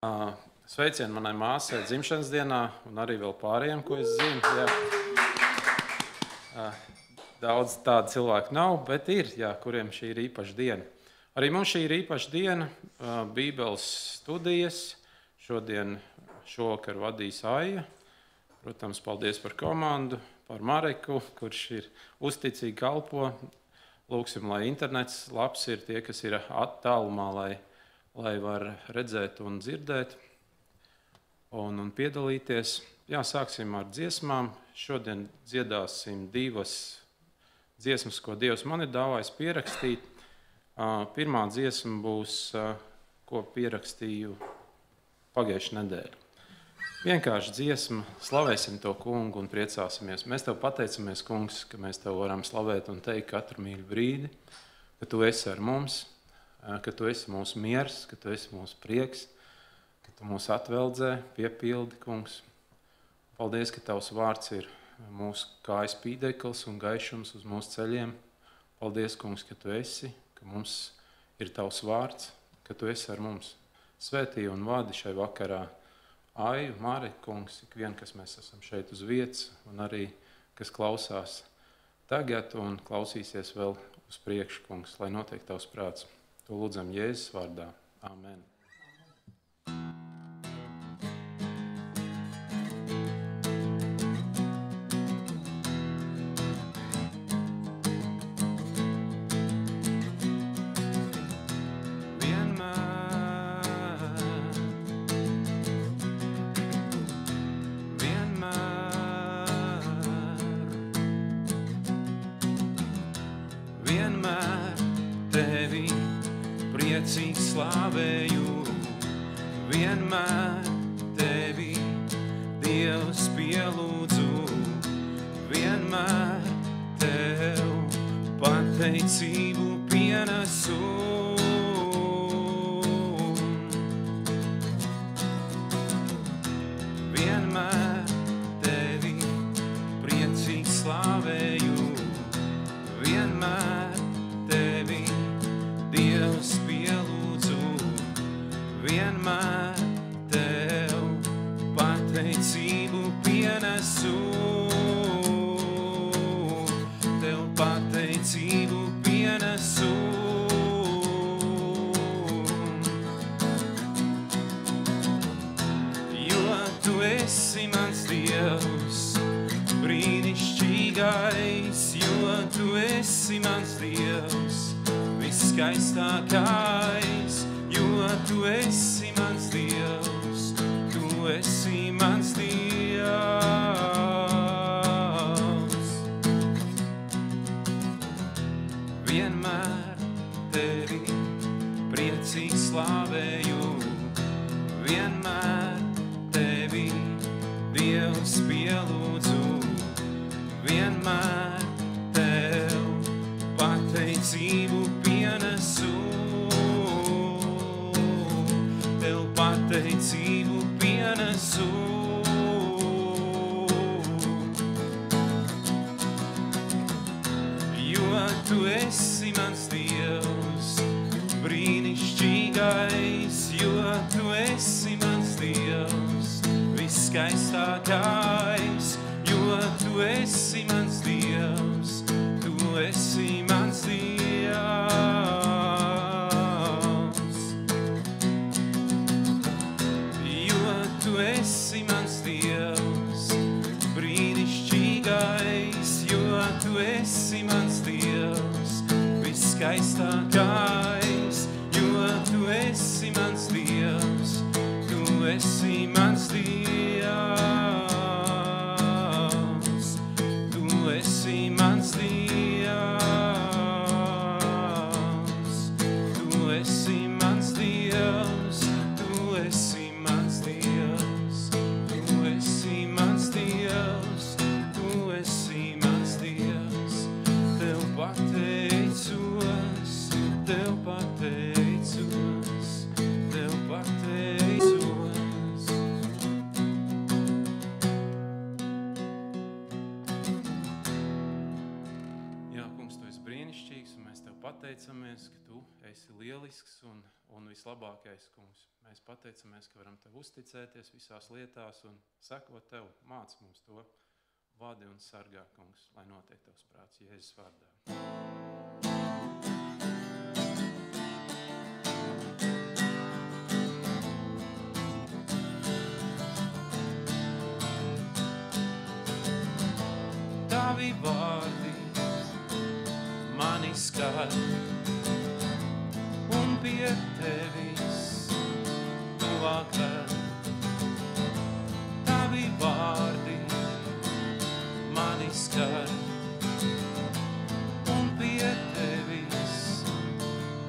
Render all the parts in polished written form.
Sveicienu manai māsai dzimšanas dienā un arī vēl pārējiem, ko es zinu. Jā. Daudz tādu cilvēku nav, bet ir, kuriem šī ir īpaša diena. Arī mums šī ir īpaša diena, Bībeles studijas. Šovakar vadīs Aija. Protams, paldies par komandu, par Mareku, kurš ir uzticīgi kalpo. Lūksim, lai internets labs ir tie, kas ir attālumā, lai var redzēt un dzirdēt un piedalīties. Sāksim ar dziesmām. Šodien dziedāsim 2 dziesmas, ko Dievs man ir dāvājis pierakstīt. Pirmā dziesma būs, ko pierakstīju pagājušajā nedēļā. Vienkārši dziesma, slavēsim to kungu un priecāsimies. Mēs tev pateicamies, kungs, ka mēs tev varam slavēt un teikt katru mīļu brīdi, ka tu esi ar mums, ka tu esi mūsu miers, ka tu esi mūsu prieks, ka tu mūs atveldzē, piepildi, kungs. Paldies, ka tavs vārds ir mūsu kājas pīdeklis un gaišums uz mūsu ceļiem. Paldies, kungs, ka tu esi, ka mums ir tavs vārds, ka tu esi ar mums. Svētī un vadi šai vakarā Aiju, Māreku, kungs, ikvien, kas mēs esam šeit uz vietas, un arī, kas klausās tagad un klausīsies vēl uz priekšu, kungs, lai notiek tavs prāts. To lūdzam Jēzus vārdā. Amen. Slavēju, vienmēr tevi, Dievs, pielūdzu, vienmēr tev pateicību pienesu. Vienmēr tevi priecīgi slavēju, vienmēr tevi, Dievs, pielūdzu. Vienmēr tev pateicību pienesu, tev pateicību pienesu. Jo tu esi mans Dievs, brīnišķīgais, jo tu esi mans Dievs, viskaistākais. Jo tu esi mans Dievs, tu esi mans Dievs. Vienmēr tevi priecīgi slavēju, vienmēr tevi, Dievs, pielūdzu, vienmēr tev pateicību pienesu. Pateicību pienesu. Jo tu esi mans Dievs, brīnišķīgais, jo tu esi mans Dievs, viskaistākais, jo tu esi mans Dievs, tu esi mans Dievs. Tu esi mans Dievs, brīnišķīgais, jo tu esi mans Dievs, viskaistākais, jo tu esi mans Dievs, tu esi mans Dievs, tu esi mans Dievs, tu esi mans Dievs, tu esi mans Dievs. Tev pateicos. pateicamies, ka Tu esi lielisks un vislabākais, kungs. Mēs pateicamies, ka varam Tev uzticēties visās lietās un sekot Tev. Māc mums to, vadi un sargā, kungs, lai notiek Tavs prāts Jēzus vārdā. Tavi vārdi mani skar un pie Tevis tuvāk ved. Tavi vārdi mani skar un pie Tevis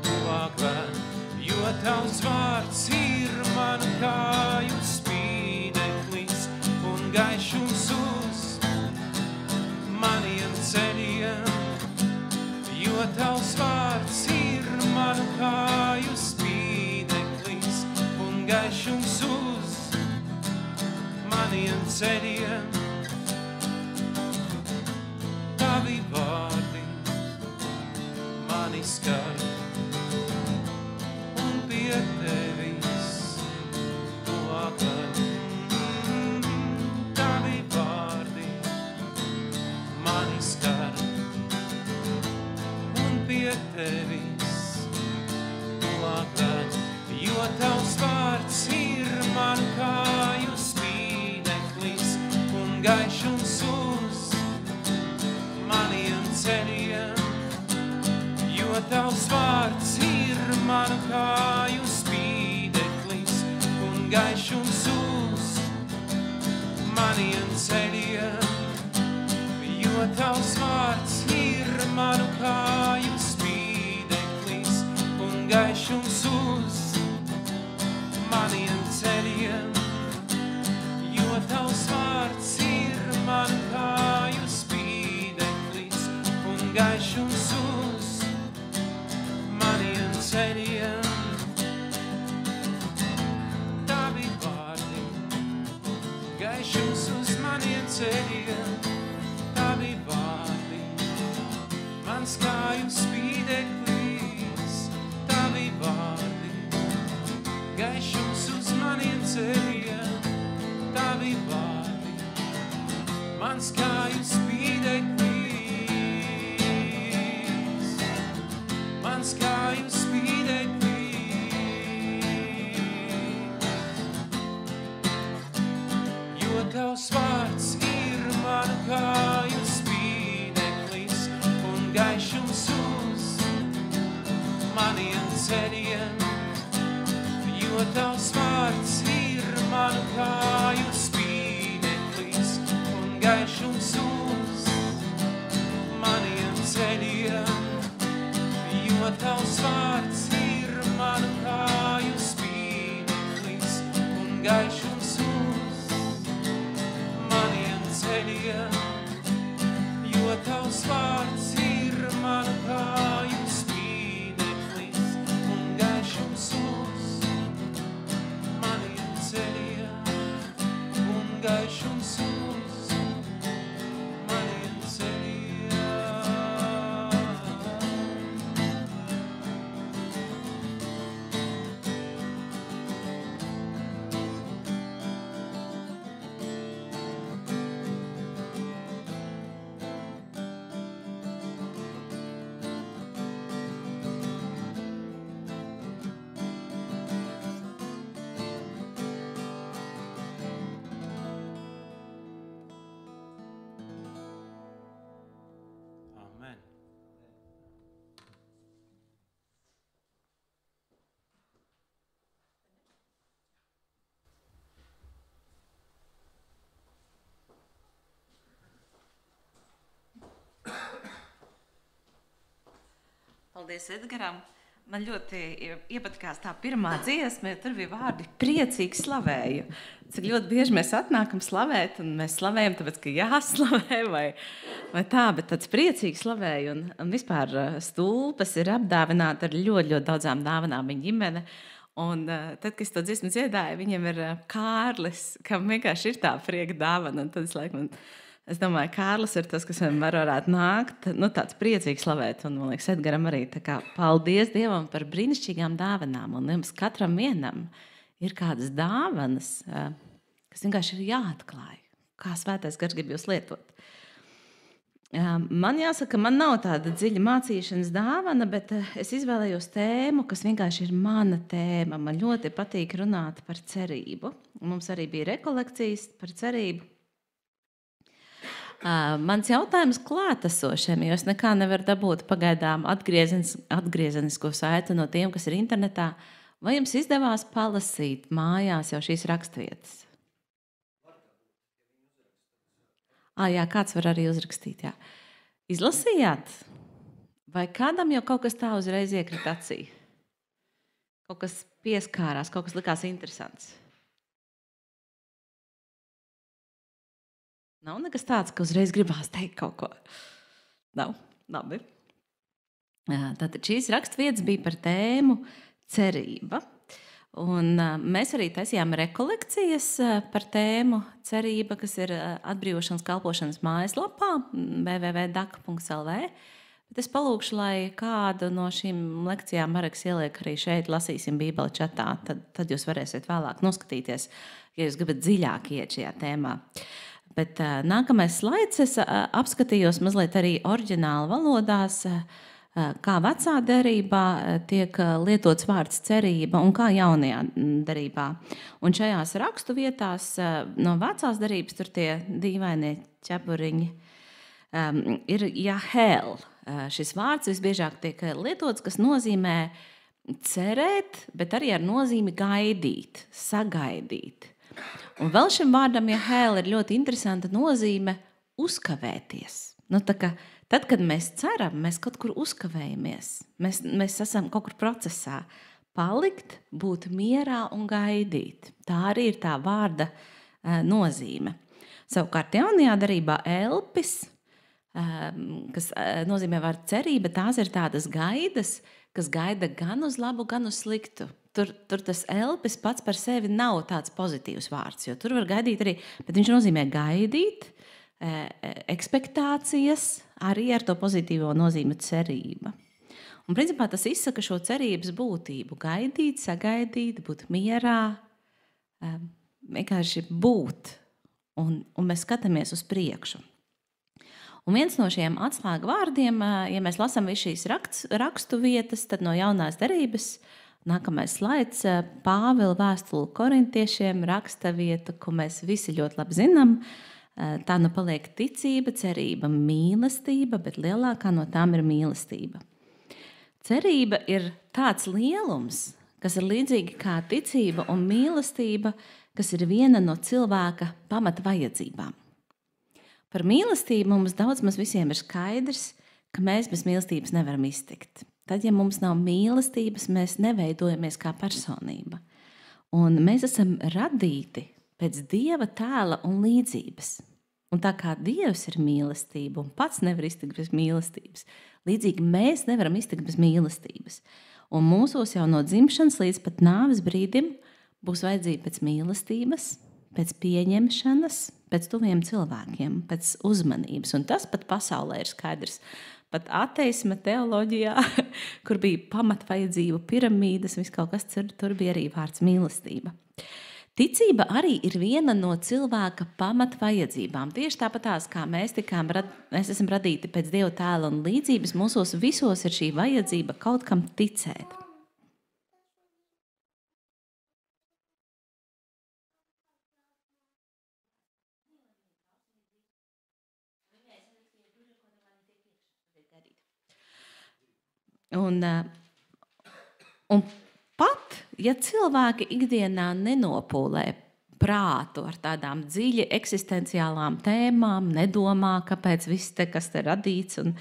tuvāk ved. Jo Tavs vārds ir manu kāju spīdeklis un gaišums uz maniem ceļiem, jo Tavs vārds ir manu kāju spīdeklis un gaišums uz maniem ceļiem. Tavi vārdi mani skar un pie Tevis tuvāk ved. Tavi vārdi mani skar un pie Tevis tuvāk ved, jo Tavs vārds ir manu kāju spīdeklis un gaišums uz maniem ceļiem, jo Tavs vārds ir manu kāju spīdeklis un gaišums uz maniem ceļiem. Jo Tavs vārds ir manu kāju spīdeklis un gaišums uz maniem ceļiem. Jo Tavs vārds ir manu kāju spīdeklis un gaišums uz maniem ceļiem. Tavi vārdi, gaišums uz maniem ceļiem. Tavi vārdi, mans kāju spīdeklis, Tavi vārdi, gaišums uz maniem ceļiem. Tavi vārdi, mans kāju spīdeklis, mans kāju spīdeklis. Jo Tavs vārds ir manu kāju spīdeklis un gaišums uz maniem ceļiem. Jo Tavs vārds ir manu kāju spīdeklis un gaišums uz maniem ceļiem. Jo Tavs vārds ir manu kāju spīdeklis un gaišums uz maniem ceļiem. Jo Tavs vārds ir manu kāju spīdeklis un gaišums uz maniem ceļiem. Un gaišums uz maniem ceļiem. Amen. Paldies Edgaram. Man ļoti iepatikās tā pirmā dziesma, jo tur bija vārdi priecīgi slavēju. Cik ļoti bieži mēs atnākam slavēt, un mēs slavējam tāpēc, ka jāslavē vai tā, bet tāds priecīgi slavēju. Un vispār Stulpes ir apdāvināta ar ļoti, ļoti daudzām dāvanām viņa ģimene. Un tad, kad es to dziesmu dziedāju, viņam ir Kārlis, kam vienkārši ir tā prieka dāvana. Un tad es laikam Es domāju, Kārlis ir tas, kas vienmēr varētu nākt, tāds priecīgs slavēt. Un, man liekas, Edgaram arī tā kā paldies Dievam par brīnišķīgām dāvanām. Un jums katram vienam ir kādas dāvanas, kas vienkārši ir jāatklāj. Kā Svētais Gars grib jūs lietot. Man jāsaka, man nav tāda dziļa mācīšanas dāvana, bet es izvēlējos tēmu, kas vienkārši ir mana tēma. Man ļoti patīk runāt par cerību. Mums arī bija rekolekcijas par cerību. Mans jautājums klātesošiem, jo es nekā nevaru dabūt pagaidām atgriezenisko saiti no tiem, kas ir internetā. Vai jums izdevās palasīt mājās jau šīs rakstvietas? Jā, kāds var arī uzrakstīt, jā. Izlasījāt? Vai kādam jau kaut kas tā uzreiz iekrīt acī? Kaut kas pieskārās, kaut kas likās interesants? Nav nekas tāds, ka uzreiz gribās teikt kaut ko. Nav, labi. Tātad šīs rakstvietas bija par tēmu cerība. Un mēs arī taisījām rekolekcijas par tēmu cerība, kas ir atbrīvošanas kalpošanas mājaslapā www.dak.lv. Bet es palūkšu, lai kādu no šīm lekcijām Mareks ieliek arī šeit, lasīsim Bībeli čatā. Tad jūs varēsiet vēlāk noskatīties, ja jūs gribat dziļāk iet šajā tēmā. Bet nākamais slaids es apskatījos mazliet arī oriģināla valodās, kā vecā derībā tiek lietots vārds cerība un kā jaunajā derībā. Un šajās rakstu vietās no vecās derības tur tie dīvainie ķepuriņi ir jahel. Šis vārds visbiežāk tiek lietots, kas nozīmē cerēt, bet arī ar nozīmi gaidīt, sagaidīt. Un vēl šim vārdam jahel ir ļoti interesanta nozīme uzkavēties. Tad, kad mēs ceram, mēs kaut kur uzkavējamies. Mēs esam kaut kur procesā. Palikt, būt mierā un gaidīt. Tā arī ir tā vārda nozīme. Savukārt jaunajā derībā elpis, kas nozīmē vārdu cerība, tās ir tādas gaidas, kas gaida gan uz labu, gan uz sliktu. Tur tas elpis pats par sevi nav tāds pozitīvs vārds, jo tur var gaidīt arī, bet viņš nozīmē gaidīt, ekspektācijas, arī ar to pozitīvo nozīmi cerība. Un principā tas izsaka šo cerības būtību. Gaidīt, sagaidīt, būt mierā, vienkārši būt. Un mēs skatāmies uz priekšu. Un viens no šiem atslēgu vārdiem, ja mēs lasām visu šīs rakstu vietas, tad no jaunās derības nākamais slaids Pāvila vēstule korintiešiem raksta vieta, ko mēs visi ļoti labi zinām. Tā nu paliek ticība, cerība, mīlestība, bet lielākā no tām ir mīlestība. Cerība ir tāds lielums, kas ir līdzīgi kā ticība un mīlestība, kas ir viena no cilvēka pamata vajadzībām. Par mīlestību mums daudz maz visiem ir skaidrs, ka mēs bez mīlestības nevaram iztikt. Tad, ja mums nav mīlestības, mēs neveidojamies kā personība. Un mēs esam radīti pēc Dieva tēla un līdzības. Un tā kā Dievs ir mīlestība un pats nevar iztikt bez mīlestības, līdzīgi mēs nevaram iztikt bez mīlestības. Un mūsos jau no dzimšanas līdz pat nāves brīdim būs vajadzība pēc mīlestības, pēc pieņemšanas, pēc tuviem cilvēkiem, pēc uzmanības. Un tas pat pasaulē ir skaidrs. Pat ateisma teoloģijā, kur bija pamatvajadzību piramīdas, viss kaut kas tur bija arī vārds mīlestība. Ticība arī ir viena no cilvēka pamatvajadzībām. Tieši tāpatās, kā mēs esam radīti pēc Dieva tēla un līdzības, mūsos visos ir šī vajadzība kaut kam ticēt. Un pat, ja cilvēki ikdienā nenopūlē prātu ar tādām dziļi eksistenciālām tēmām, nedomā, kāpēc viss te, kas te radīts, un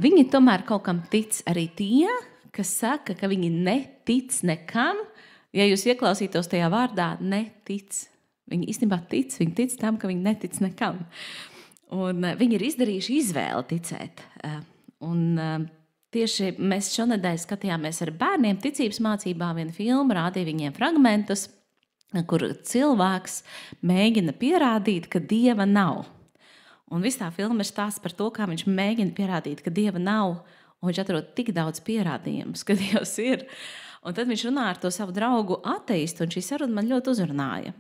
viņi tomēr kaut kam tic. Arī tie, kas saka, ka viņi netic nekam, ja jūs ieklausītos tajā vārdā netic, viņi īstenībā tic, viņi tic tam, ka viņi netic nekam. Un viņi ir izdarījuši izvēli ticēt. Tieši mēs šonedēļ skatījāmies ar bērniem ticības mācībā vienu filmu, rādīja viņiem fragmentus, kur cilvēks mēģina pierādīt, ka Dieva nav. Un viss tā filma ir stāsts par to, kā viņš mēģina pierādīt, ka Dieva nav, un viņš atrod tik daudz pierādījumus, ka Dievs ir. Un tad viņš runā ar to savu draugu ateistu, un šī saruna man ļoti uzrunāja.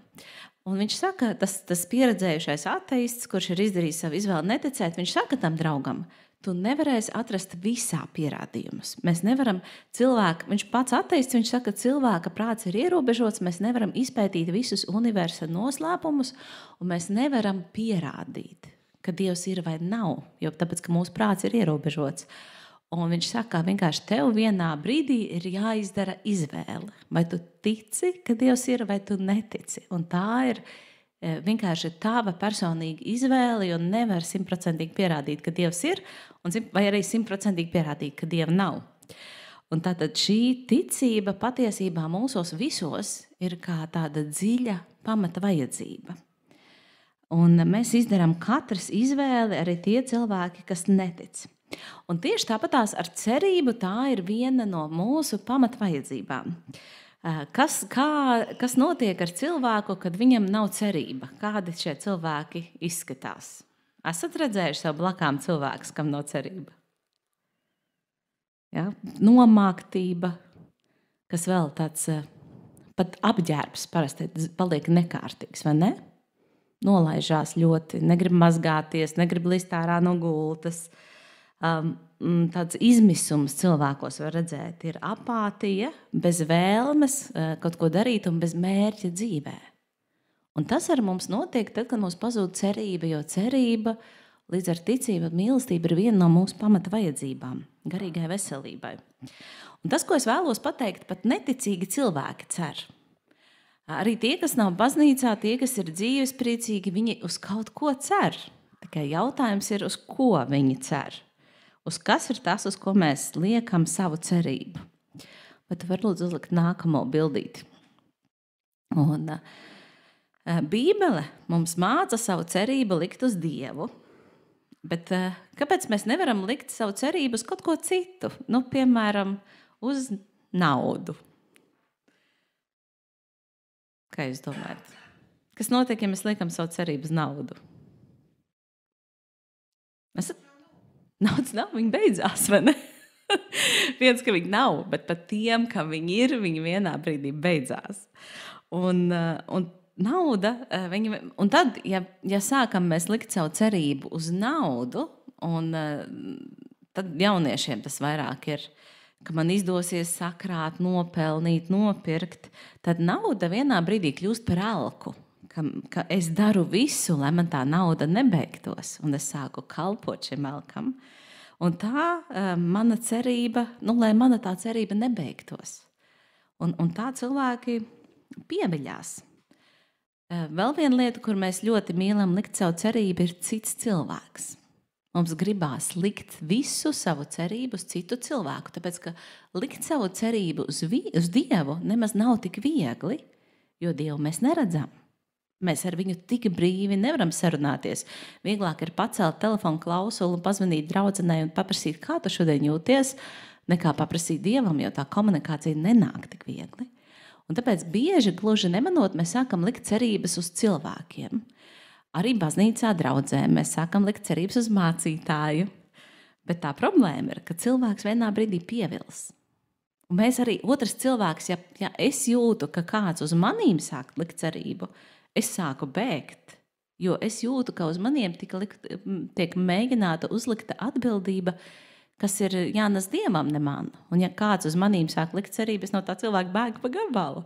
Un viņš saka, tas pieredzējušais ateists, kurš ir izdarījis savu izvēli neticēt, viņš saka tam draugam, tu nevarēsi atrast visā pierādījumus. Mēs nevaram cilvēku, viņš pats ateists, viņš saka, cilvēka prāts ir ierobežots, mēs nevaram izpētīt visus universa noslēpumus, un mēs nevaram pierādīt, ka Dievs ir vai nav, jo tāpēc, ka mūsu prāts ir ierobežots. Un viņš saka, vienkārši tev vienā brīdī ir jāizdara izvēle. Vai tu tici, ka Dievs ir, vai tu netici. Un tā ir vienkārši tava personīga izvēle, jo nevar 100% pierādīt, ka Dievs ir, vai arī 100% pierādīt, ka Dieva nav. Un tātad šī ticība patiesībā mūsos visos ir kā tāda dziļa pamata vajadzība. Un mēs izdarām katrs izvēli, arī tie cilvēki, kas netic. Un tieši tāpatās ar cerību tā ir viena no mūsu pamatvajadzībām. Kas notiek ar cilvēku, kad viņam nav cerība? Kādi šie cilvēki izskatās? Esat redzējuši sev blakām cilvēkus, kam nav cerība? Ja? Nomāktība, kas vēl tāds pat apģērbs parasti paliek nekārtīgs, vai ne? Nolaižās ļoti, negrib mazgāties, negrib list ārā no gultas. Tāds izmisums cilvēkos var redzēt, ir apātija, bez vēlmes kaut ko darīt un bez mērķa dzīvē. Un tas ar mums notiek tad, kad mums pazūd cerība, jo cerība līdz ar ticību un mīlestību ir viena no mūsu pamata vajadzībām, garīgai veselībai. Un tas, ko es vēlos pateikt, pat neticīgi cilvēki cer. Arī tie, kas nav baznīcā, tie, kas ir dzīvespriecīgi, viņi uz kaut ko cer. Tikai jautājums ir, uz ko viņi cer. Uz kas ir tas, uz ko mēs liekam savu cerību. Bet tu vari lūdzu uzlikt nākamo bildīti. Un Bībele mums māca savu cerību likt uz Dievu. Bet kāpēc mēs nevaram likt savu cerību uz kaut ko citu? Nu, piemēram, uz naudu. Kā jūs domājat? Kas notiek, ja mēs liekam savu cerību uz naudu? Naudas nav, viņi beidzās, vai ne? Viens, ka viņi nav, bet pat tiem, kam viņi ir, viņi vienā brīdī beidzās. Un nauda, un tad, ja sākam mēs likt savu cerību uz naudu, un tad jauniešiem tas vairāk ir, ka man izdosies sakrāt, nopelnīt, nopirkt, tad nauda vienā brīdī kļūst par elku. Ka es daru visu, lai man tā nauda nebeigtos, un es sāku kalpot šim elkam. Un tā mana cerība, lai mana tā cerība nebeigtos. Un tā cilvēki pieviļās. Vēl viena lieta, kur mēs ļoti mīlam likt savu cerību, ir cits cilvēks. Mums gribās likt visu savu cerību uz citu cilvēku, tāpēc, ka likt savu cerību uz Dievu nemaz nav tik viegli, jo Dievu mēs neredzam. Mēs ar viņu tik brīvi nevaram sarunāties. Vieglāk ir pacelt telefonu klausuli un pazvanīt draudzenei un paprasīt, kā tu šodien jūties, nekā paprasīt Dievam, jo tā komunikācija nenāk tik viegli. Un tāpēc bieži gluži nemanot, mēs sākam likt cerības uz cilvēkiem. Arī baznīcā draudzēm mēs sākam likt cerības uz mācītāju. Bet tā problēma ir, ka cilvēks vienā brīdī pievils. Un mēs arī otrs cilvēks, ja es jūtu, ka kāds uz manīm sāk likt cerību, es sāku bēgt, jo es jūtu, ka uz maniem tiek mēģināta uzlikta atbildība, kas ir jānes Dievam, ne man. Un ja kāds uz manīm sāk likt cerību, es no tā cilvēka bēgu pa gabalu,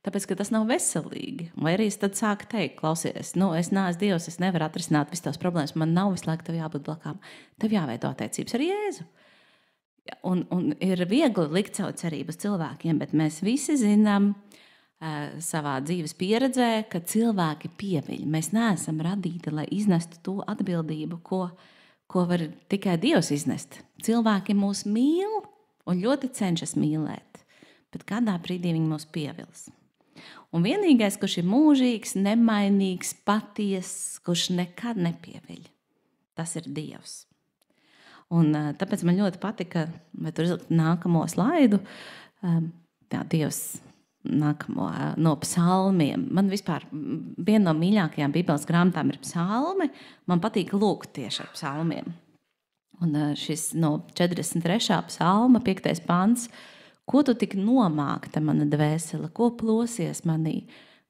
tāpēc, ka tas nav veselīgi. Vai arī es tad sāku teikt, klausies, es neesmu Dievs, es nevaru atrisināt visas tās problēmas, man nav visu laiku tev jābūt blakām, tev jāveido attiecības ar Jēzu. Un ir viegli likt savu cerību uz cilvēkiem, bet mēs visi zinām, savā dzīves pieredzē, ka cilvēki pieviļ. Mēs neesam radīti, lai iznestu to atbildību, ko var tikai Dievs iznest. Cilvēki mūs mīl un ļoti cenšas mīlēt, bet kādā brīdī viņi mūs pievils. Un vienīgais, kurš ir mūžīgs, nemainīgs, patiess, kurš nekad nepieviļ, tas ir Dievs. Un tāpēc man ļoti patika, vai tur izlikt nākamo slaidu, Dievs nākamo no psalmiem. Man vispār viena no mīļākajām Bībeles grāmatām ir psalmi. Man patīk lūgt tieši ar psalmiem. Un šis no 43. psalma, 5. pants. Ko tu tik nomākta, mana dvēsele, ko plosies manī?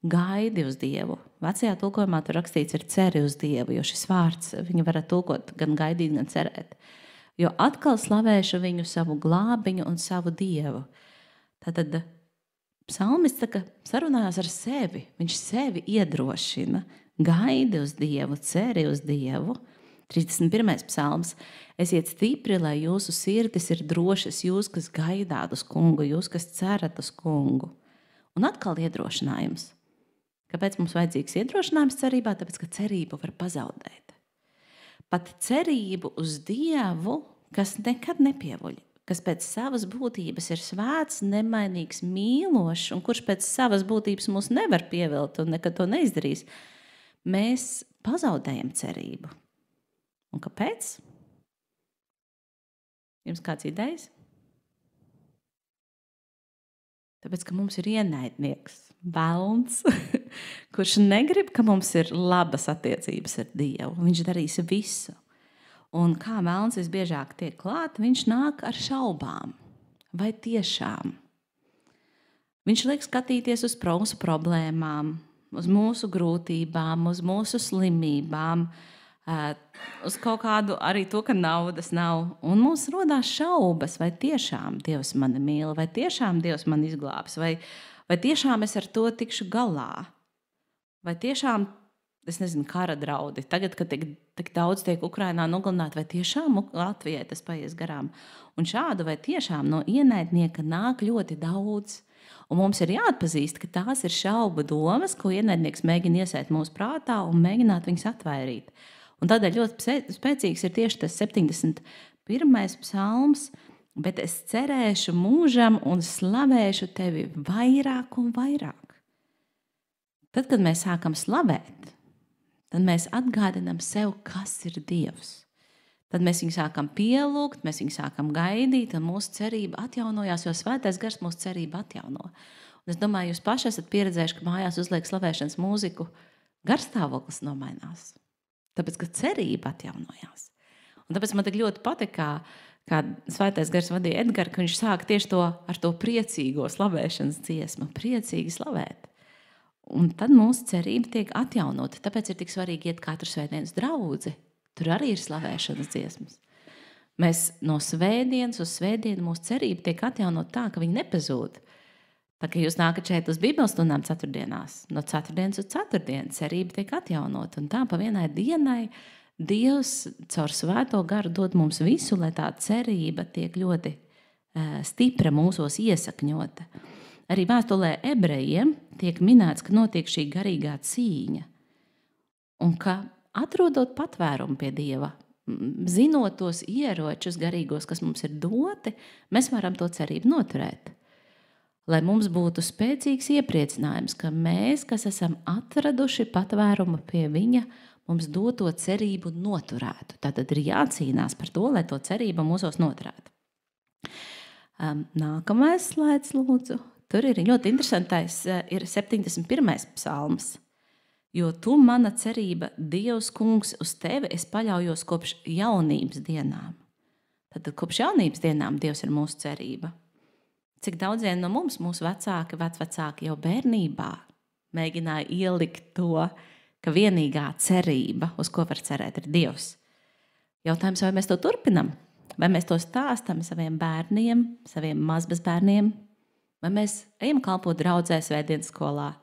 Gaidi uz Dievu. Vecajā tulkojumā tur rakstīts ir ceri uz Dievu, jo šis vārds viņu varat tulkot gan gaidīt, gan cerēt. Jo atkal slavēšu viņu savu glābiņu un savu Dievu. Tātad psalmists sarunājās ar sevi. Viņš sevi iedrošina. Gaidi uz Dievu, ceri uz Dievu. 31. psalms. Esiet stipri, lai jūsu sirdis ir drošas, jūs, kas gaidāt uz kungu, jūs, kas cerat uz kungu. Un atkal iedrošinājums. Kāpēc mums vajadzīgs iedrošinājums cerībā? Tāpēc, ka cerību var pazaudēt. Pat cerību uz Dievu, kas nekad nepievoļ, kas pēc savas būtības ir svēts, nemainīgs, mīlošs, un kurš pēc savas būtības mūs nevar pievilt un nekad to neizdarīs, mēs pazaudējam cerību. Un kāpēc? Jums kāds idejas? Tāpēc, ka mums ir ienaidnieks, velns, kurš negrib, ka mums ir labas attiecības ar Dievu. Viņš darīs visu. Un kā velns visbiežāk tiek klāt, viņš nāk ar šaubām. Vai tiešām? Viņš liek skatīties uz mūsu problēmām, uz mūsu grūtībām, uz mūsu slimībām, uz kaut kādu arī to, ka naudas nav. Un mums rodās šaubas, vai tiešām Dievs mani mīl, vai tiešām Dievs mani izglābs, vai tiešām es ar to tikšu galā, vai tiešām, es nezinu, kara draudi. Tagad, kad tik daudz tiek Ukrainā nogalināti, vai tiešām Latvijai tas paies garām. Un šādu vai tiešām no ienaidnieka nāk ļoti daudz. Un mums ir jāatpazīst, ka tās ir šaubu domas, ko ienaidnieks mēģina iesēt mūsu prātā un mēģināt viņus atvairīt. Un tādēļ ļoti spēcīgs ir tieši tas 71. psalms, bet es cerēšu mūžam un slavēšu tevi vairāk un vairāk. Tad, kad mēs sākam slavēt, tad mēs atgādinām sev, kas ir Dievs. Tad mēs viņu sākam pielūgt, mēs viņu sākam gaidīt, un mūsu cerība atjaunojās, jo Svētais Gars mūsu cerību atjauno. Un es domāju, jūs paši esat pieredzējuši, ka mājās uzliek slavēšanas mūziku, garstāvoklis nomainās. Tāpēc, ka cerība atjaunojās. Un tāpēc man tik ļoti patīk, kā Svētais Gars vadīja Edgars, ka viņš sāka tieši ar to priecīgo slavēšanas dziesmu, priecīgi slavēt. Un tad mūsu cerība tiek atjaunota. Tāpēc ir tik svarīgi iet katru svētdienas draudzi. Tur arī ir slavēšanas dziesmas. Mēs no svētdienas uz svētdienu mūsu cerība tiek atjaunota tā, ka viņi nepazūd. Tā kā jūs nākat šeit uz Bībeles stundām ceturtdienās, no ceturtdienas uz ceturtdienu cerība tiek atjaunota. Un tā pa vienai dienai Dievs caur Svēto Garu dod mums visu, lai tā cerība tiek ļoti stipra mūsos iesakņota. Arī vēstulē ebrejiem tiek minēts, ka notiek šī garīgā cīņa. Un ka atrodot patvērumu pie Dieva, zinot tos ieročus garīgos, kas mums ir doti, mēs varam to cerību noturēt. Lai mums būtu spēcīgs iepriecinājums, ka mēs, kas esam atraduši patvērumu pie viņa, mums doto cerību noturētu. Tātad ir jācīnās par to, lai to cerību mūsos noturētu. Nākamais slaids, lūdzu. Tur ir ļoti interesantais, ir 71. psalms. Jo tu, mana cerība, Dievs kungs, uz tevi es paļaujos kopš jaunības dienām. Tad kopš jaunības dienām Dievs ir mūsu cerība. Cik daudziem no mums, mūsu vecāki, vecvecāki jau bērnībā mēģināja ielikt to, ka vienīgā cerība, uz ko var cerēt, ir Dievs. Jautājums, vai mēs to turpinam? Vai mēs to stāstam saviem bērniem, saviem mazbezbērniem? Vai mēs ejam kalpot draudzē svētdienas skolā?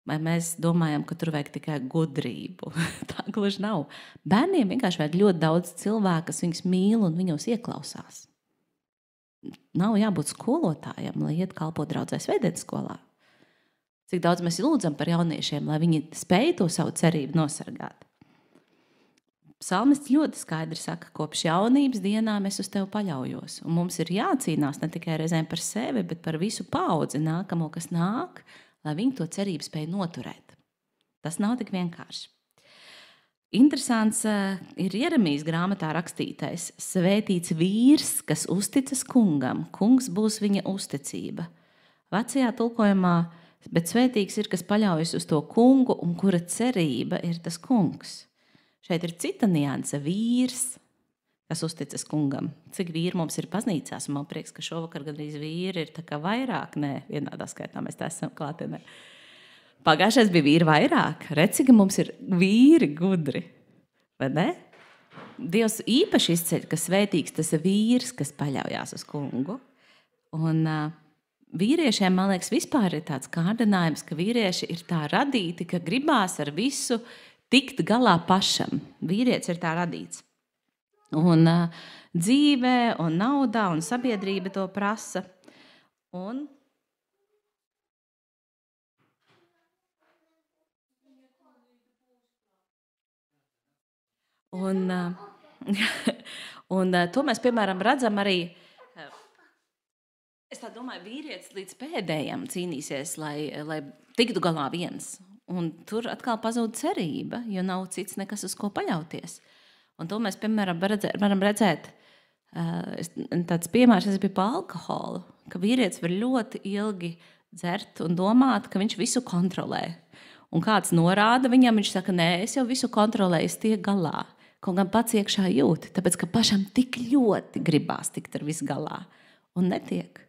Vai mēs domājam, ka tur vajag tikai gudrību? Tā gluži nav. Bērniem vienkārši vajag ļoti daudz cilvēku, kas viņus mīl un viņos ieklausās. Nav jābūt skolotājam, lai iet kalpot draudzē svētdienas skolā. Cik daudz mēs lūdzam par jauniešiem, lai viņi spēj to savu cerību nosargāt. Psalmists ļoti skaidri saka, kopš jaunības dienām es uz tevi paļaujos. Un mums ir jācīnās ne tikai reizēm par sevi, bet par visu paudzi nākamo, kas nāk, lai viņi to cerību spēj noturēt. Tas nav tik vienkārši. Interesants ir Jeremijas grāmatā rakstītais: svētīts vīrs, kas uzticas kungam, kungs būs viņa uzticība. vecajā tulkojumā, bet svētīgs ir, kas paļaujas uz to kungu un kura cerība ir tas kungs. Šeit ir cita nianse, vīrs, kas uzticas kungam. Cik vīri mums ir baznīcās, un man prieks, ka šovakar gandrīz vīri ir tā kā vairāk, nē, vienādā skaitā mēs tā esam klātienē. Pagājušais bija vīri vairāk, redz, cik mums ir vīri gudri, vai ne? Dievs īpaši izceļ, ka svētīgs tas vīrs, kas paļaujās uz kungu. Un vīriešiem, man liekas, vispār ir tāds kārdinājums, ka vīrieši ir tā radīti, ka gribās ar visu tikt galā pašam. Vīrietis ir tā radīts. Un dzīvē, un naudā, un sabiedrība to prasa. Un to mēs, piemēram, redzam arī. Es tā domāju, vīrietis līdz pēdējam cīnīsies, lai tiktu galā viens. Un tur atkal pazūd cerība, jo nav cits nekas, uz ko paļauties. Un to mēs, piemēram, varam redzēt. Tāds piemērs bija par alkoholu, ka vīrietis var ļoti ilgi dzert un domāt, ka viņš visu kontrolē. Un kāds norāda viņam, viņš saka, nē, es jau visu kontrolēju, es tiek galā. Kaut gan pats iekšā jūt, tāpēc, ka pašam tik ļoti gribās tikt ar visu galā. Un netiek.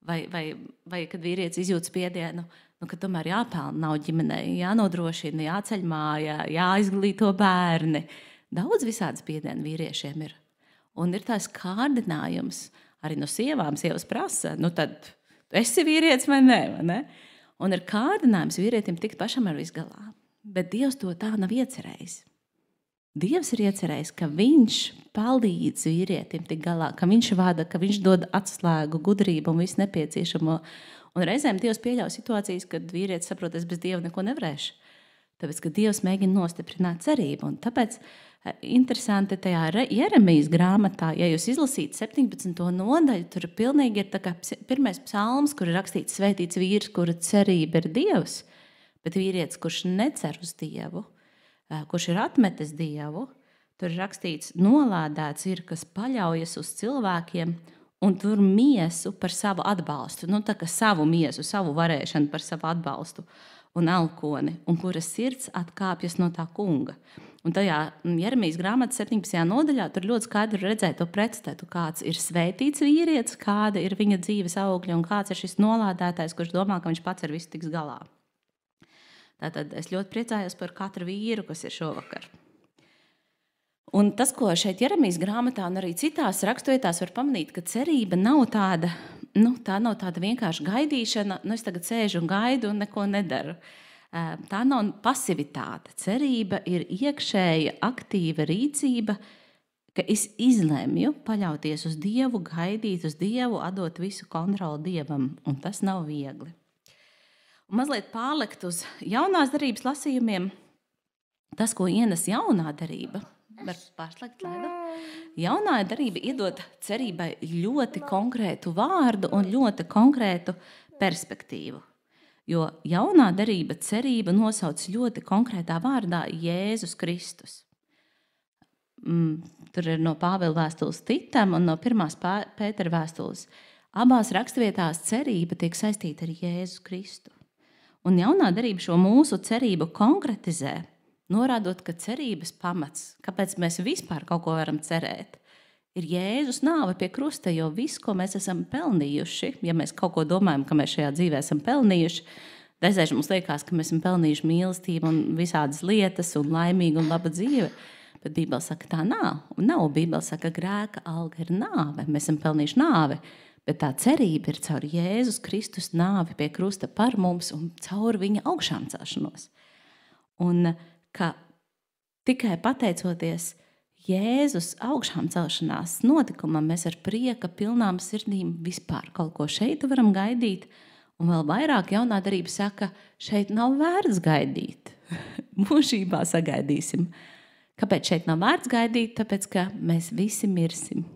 Vai kad vīrietis izjūt spiedienu, ka tomēr jāpelna nav ģimenei, jānodrošina, jāceļ mājā, jāizglīto bērni. Daudz visādi spiedieni vīriešiem ir. Un ir tās kārdinājums arī no sievām. Sievas prasa, tad tu esi vīrietis vai ne? Un ir kārdinājums vīrietim tikt pašam ar visu galā. Bet Dievs to tā nav iecerējis. Dievs ir iecerējis, ka viņš palīdz vīrietim tik galā, ka viņš vada, ka viņš dod atslēgu, gudrību un visu nepieciešamo. Un reizēm Dievs pieļauj situācijas, kad vīrietis saprot, es bez Dieva neko nevarēšu. Tāpēc, ka Dievs mēģina nostiprināt cerību. Un tāpēc interesanti tajā Jeremijas grāmatā, ja jūs izlasīt 17. nodaļu, tur pilnīgi ir tā kā pirmais psalms, kur ir rakstīts svētīts vīrs, kura cerība ir Dievs, bet vīrietis, kurš necer uz Dievu, kurš ir atmetis Dievu, tur ir rakstīts, nolādēts ir, kas paļaujas uz cilvēkiem un tur miesu par savu atbalstu. Tā kā savu miesu, savu varēšanu par savu atbalstu un elkoni, un kuras sirds atkāpjas no tā kunga. Un tajā Jeremijas grāmatas 17. nodaļā tur ļoti skaidri redzēt to pretstatu, kāds ir svētīts vīrietis, kāda ir viņa dzīves augļa un kāds ir šis nolādētais, kurš domā, ka viņš pats ar visu tiks galā. Tātad es ļoti priecājos par katru vīru, kas ir šovakar. Un tas, ko šeit Jeremijas grāmatā un arī citās raksturvietās var pamanīt, ka cerība nav tāda, tā nav tāda vienkārši gaidīšana, es tagad sēžu un gaidu un neko nedaru. Tā nav pasivitāte. Cerība ir iekšēja, aktīva rīcība, ka es izlemju paļauties uz Dievu, gaidīt uz Dievu, atdot visu kontroli Dievam, un tas nav viegli. Un mazliet pārlikt uz jaunās darības lasījumiem, tas, ko ienes jaunā darība, var pārslēgt lēdu. Jaunā darība iedod cerībai ļoti konkrētu vārdu un ļoti konkrētu perspektīvu. Jo jaunā darība cerība nosauc ļoti konkrētā vārdā Jēzus Kristus. Tur ir no Pāvila vēstules Titam un no 1. Pētera vēstules. Abās rakstvietās cerība tiek saistīta ar Jēzu Kristu. Un jaunā darība šo mūsu cerību konkretizē, norādot, ka cerības pamats, kāpēc mēs vispār kaut ko varam cerēt, ir Jēzus nāve pie krusta, jo viss, ko mēs esam pelnījuši, ja mēs kaut ko domājam, ka mēs šajā dzīvē esam pelnījuši, dažreiz mums liekas, ka mēs esam pelnījuši mīlestību un visādas lietas un laimīgu un labu dzīvi, bet Bībele saka, tā nav. Un nav, Bībele saka, grēka alga ir nāve, mēs esam pelnījuši nāvi. Bet tā cerība ir caur Jēzus Kristus nāvi pie krusta par mums un caur viņa augšām celšanos. Un ka tikai pateicoties Jēzus augšām celšanās notikumam, mēs ar prieka pilnām sirdīm vispār kaut ko šeit varam gaidīt. Un vēl vairāk jaunā darība saka, šeit nav vērts gaidīt. Mūžībā sagaidīsim. Kāpēc šeit nav vērts gaidīt? Tāpēc, ka mēs visi mirsim.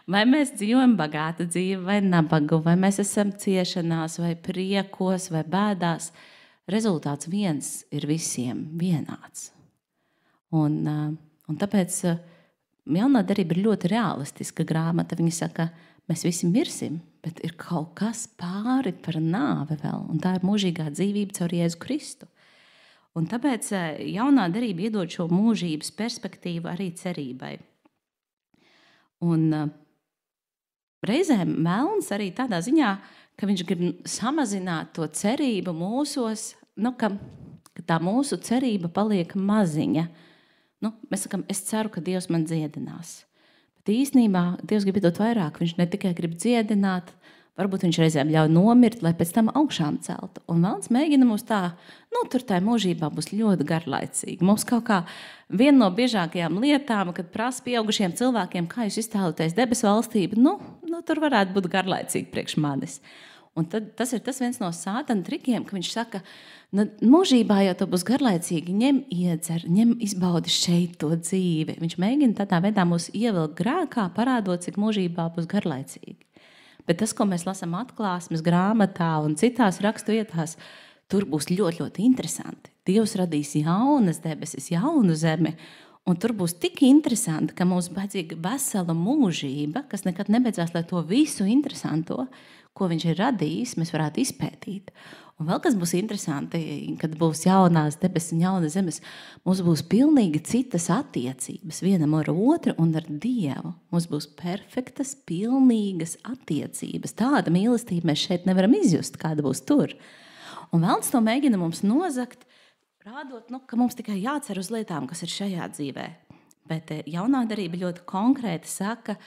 Vai mēs dzīvojam bagātu dzīvi vai nabagu, vai mēs esam ciešanās, vai priekos, vai bēdās. Rezultāts viens ir visiem vienāds. Un tāpēc jaunā darība ir ļoti realistiska grāmata. Viņa saka, mēs visi mirsim, bet ir kaut kas pāri par nāvi vēl, un tā ir mūžīgā dzīvība caur Jēzu Kristu. Un tāpēc jaunā derība iedod šo mūžības perspektīvu arī cerībai. Un reizēm melns arī tādā ziņā, ka viņš grib samazināt to cerību mūsos, ka tā mūsu cerība paliek maziņa. Mēs sakam, es ceru, ka Dievs man dziedinās. Bet īstenībā Dievs grib dot vairāk. Viņš ne tikai grib dziedināt, varbūt viņš reizēm ļauj nomirt, lai pēc tam augšām celtu. Un velns mēģina mums tā, tur tā mūžībā būs ļoti garlaicīgi. Mums kaut kā viena no biežākajām lietām, kad prasa pieaugušiem cilvēkiem, kā jūs iztēloties debesu valstību, tur varētu būt garlaicīgi priekš manis. Un tad tas ir viens no sātana trikiem, ka viņš saka, mūžībā jau to būs garlaicīgi, ņem iedzer, ņem izbaudi šeit to dzīvi. Viņš mēģina tādā veidā mūs ievilkt grēkā, parādot, cik mūžībā būs garlaicīgi. Bet tas, ko mēs lasām atklāsmes grāmatā un citās rakstu vietās, tur būs ļoti, ļoti interesanti. Dievs radīs jaunas debesis, jaunu zemi, un tur būs tik interesanti, ka mums vajadzīga vesela mūžība, kas nekad nebeidzās, lai to visu interesanto, ko viņš ir radījis, mēs varētu izpētīt. Un vēl kas būs interesanti, kad būs jaunās debesis un jaunas zemes, mums būs pilnīgi citas attiecības vienam ar otru un ar Dievu. Mums būs perfektas, pilnīgas attiecības. Tāda mīlestība mēs šeit nevaram izjust, kāda būs tur. Un velns to mēģina mums nozagt, rādot, ka mums tikai jācer uz lietām, kas ir šajā dzīvē. Bet jaunā derība ļoti konkrēti saka,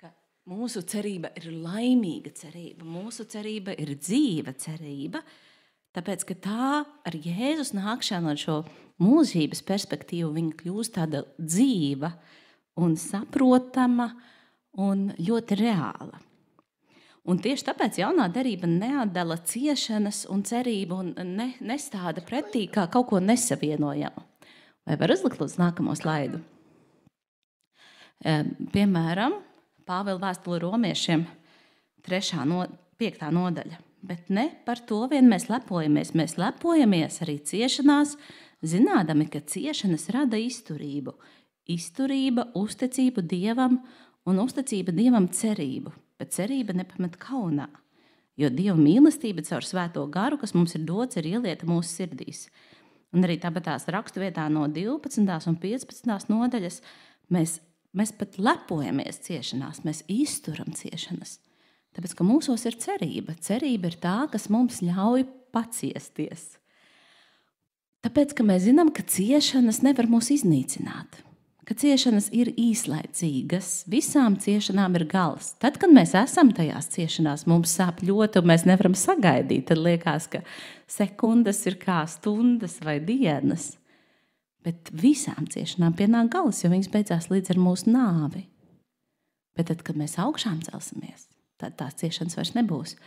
ka mūsu cerība ir laimīga cerība, mūsu cerība ir dzīva cerība, tāpēc, ka tā ar Jēzus nākšanu un šo mūžības perspektīvu viņa kļūst tāda dzīva un saprotama un ļoti reāla. Un tieši tāpēc jaunā derība neatdala ciešanas un cerību un nestāda pretī kā kaut ko nesavienojamu. Vai var uzlikt lūdzu nākamo slaidu? Piemēram, Pāvila vēstule romiešiem 5. nodaļa. Bet ne par to vien mēs lepojamies. Mēs lepojamies arī ciešanās, zinādami, ka ciešanas rada izturību. Izturība, uzticību Dievam un uzticība Dievam cerību. Bet cerība nepamet kaunā, jo Dieva mīlestība caur svēto garu, kas mums ir dots, ir ielieta mūsu sirdīs. Un arī tāpat tās rakstu vietā no 12. un 15. nodaļas mēs pat lepojamies ciešanās, mēs izturam ciešanas. Tāpēc, ka mūsos ir cerība. Cerība ir tā, kas mums ļauj paciesties. Tāpēc, ka mēs zinām, ka ciešanas nevar mūs iznīcināt. Ka ciešanas ir īslaicīgas, visām ciešanām ir gals. Tad, kad mēs esam tajās ciešanās, mums sāp ļoti un mēs nevaram sagaidīt. Tad liekas, ka sekundes ir kā stundas vai dienas. Bet visām ciešanām pienāk gals, jo viņas beidzās līdz ar mūsu nāvi. Bet tad, kad mēs augšām celsimies, tad tās ciešanas vairs nebūs.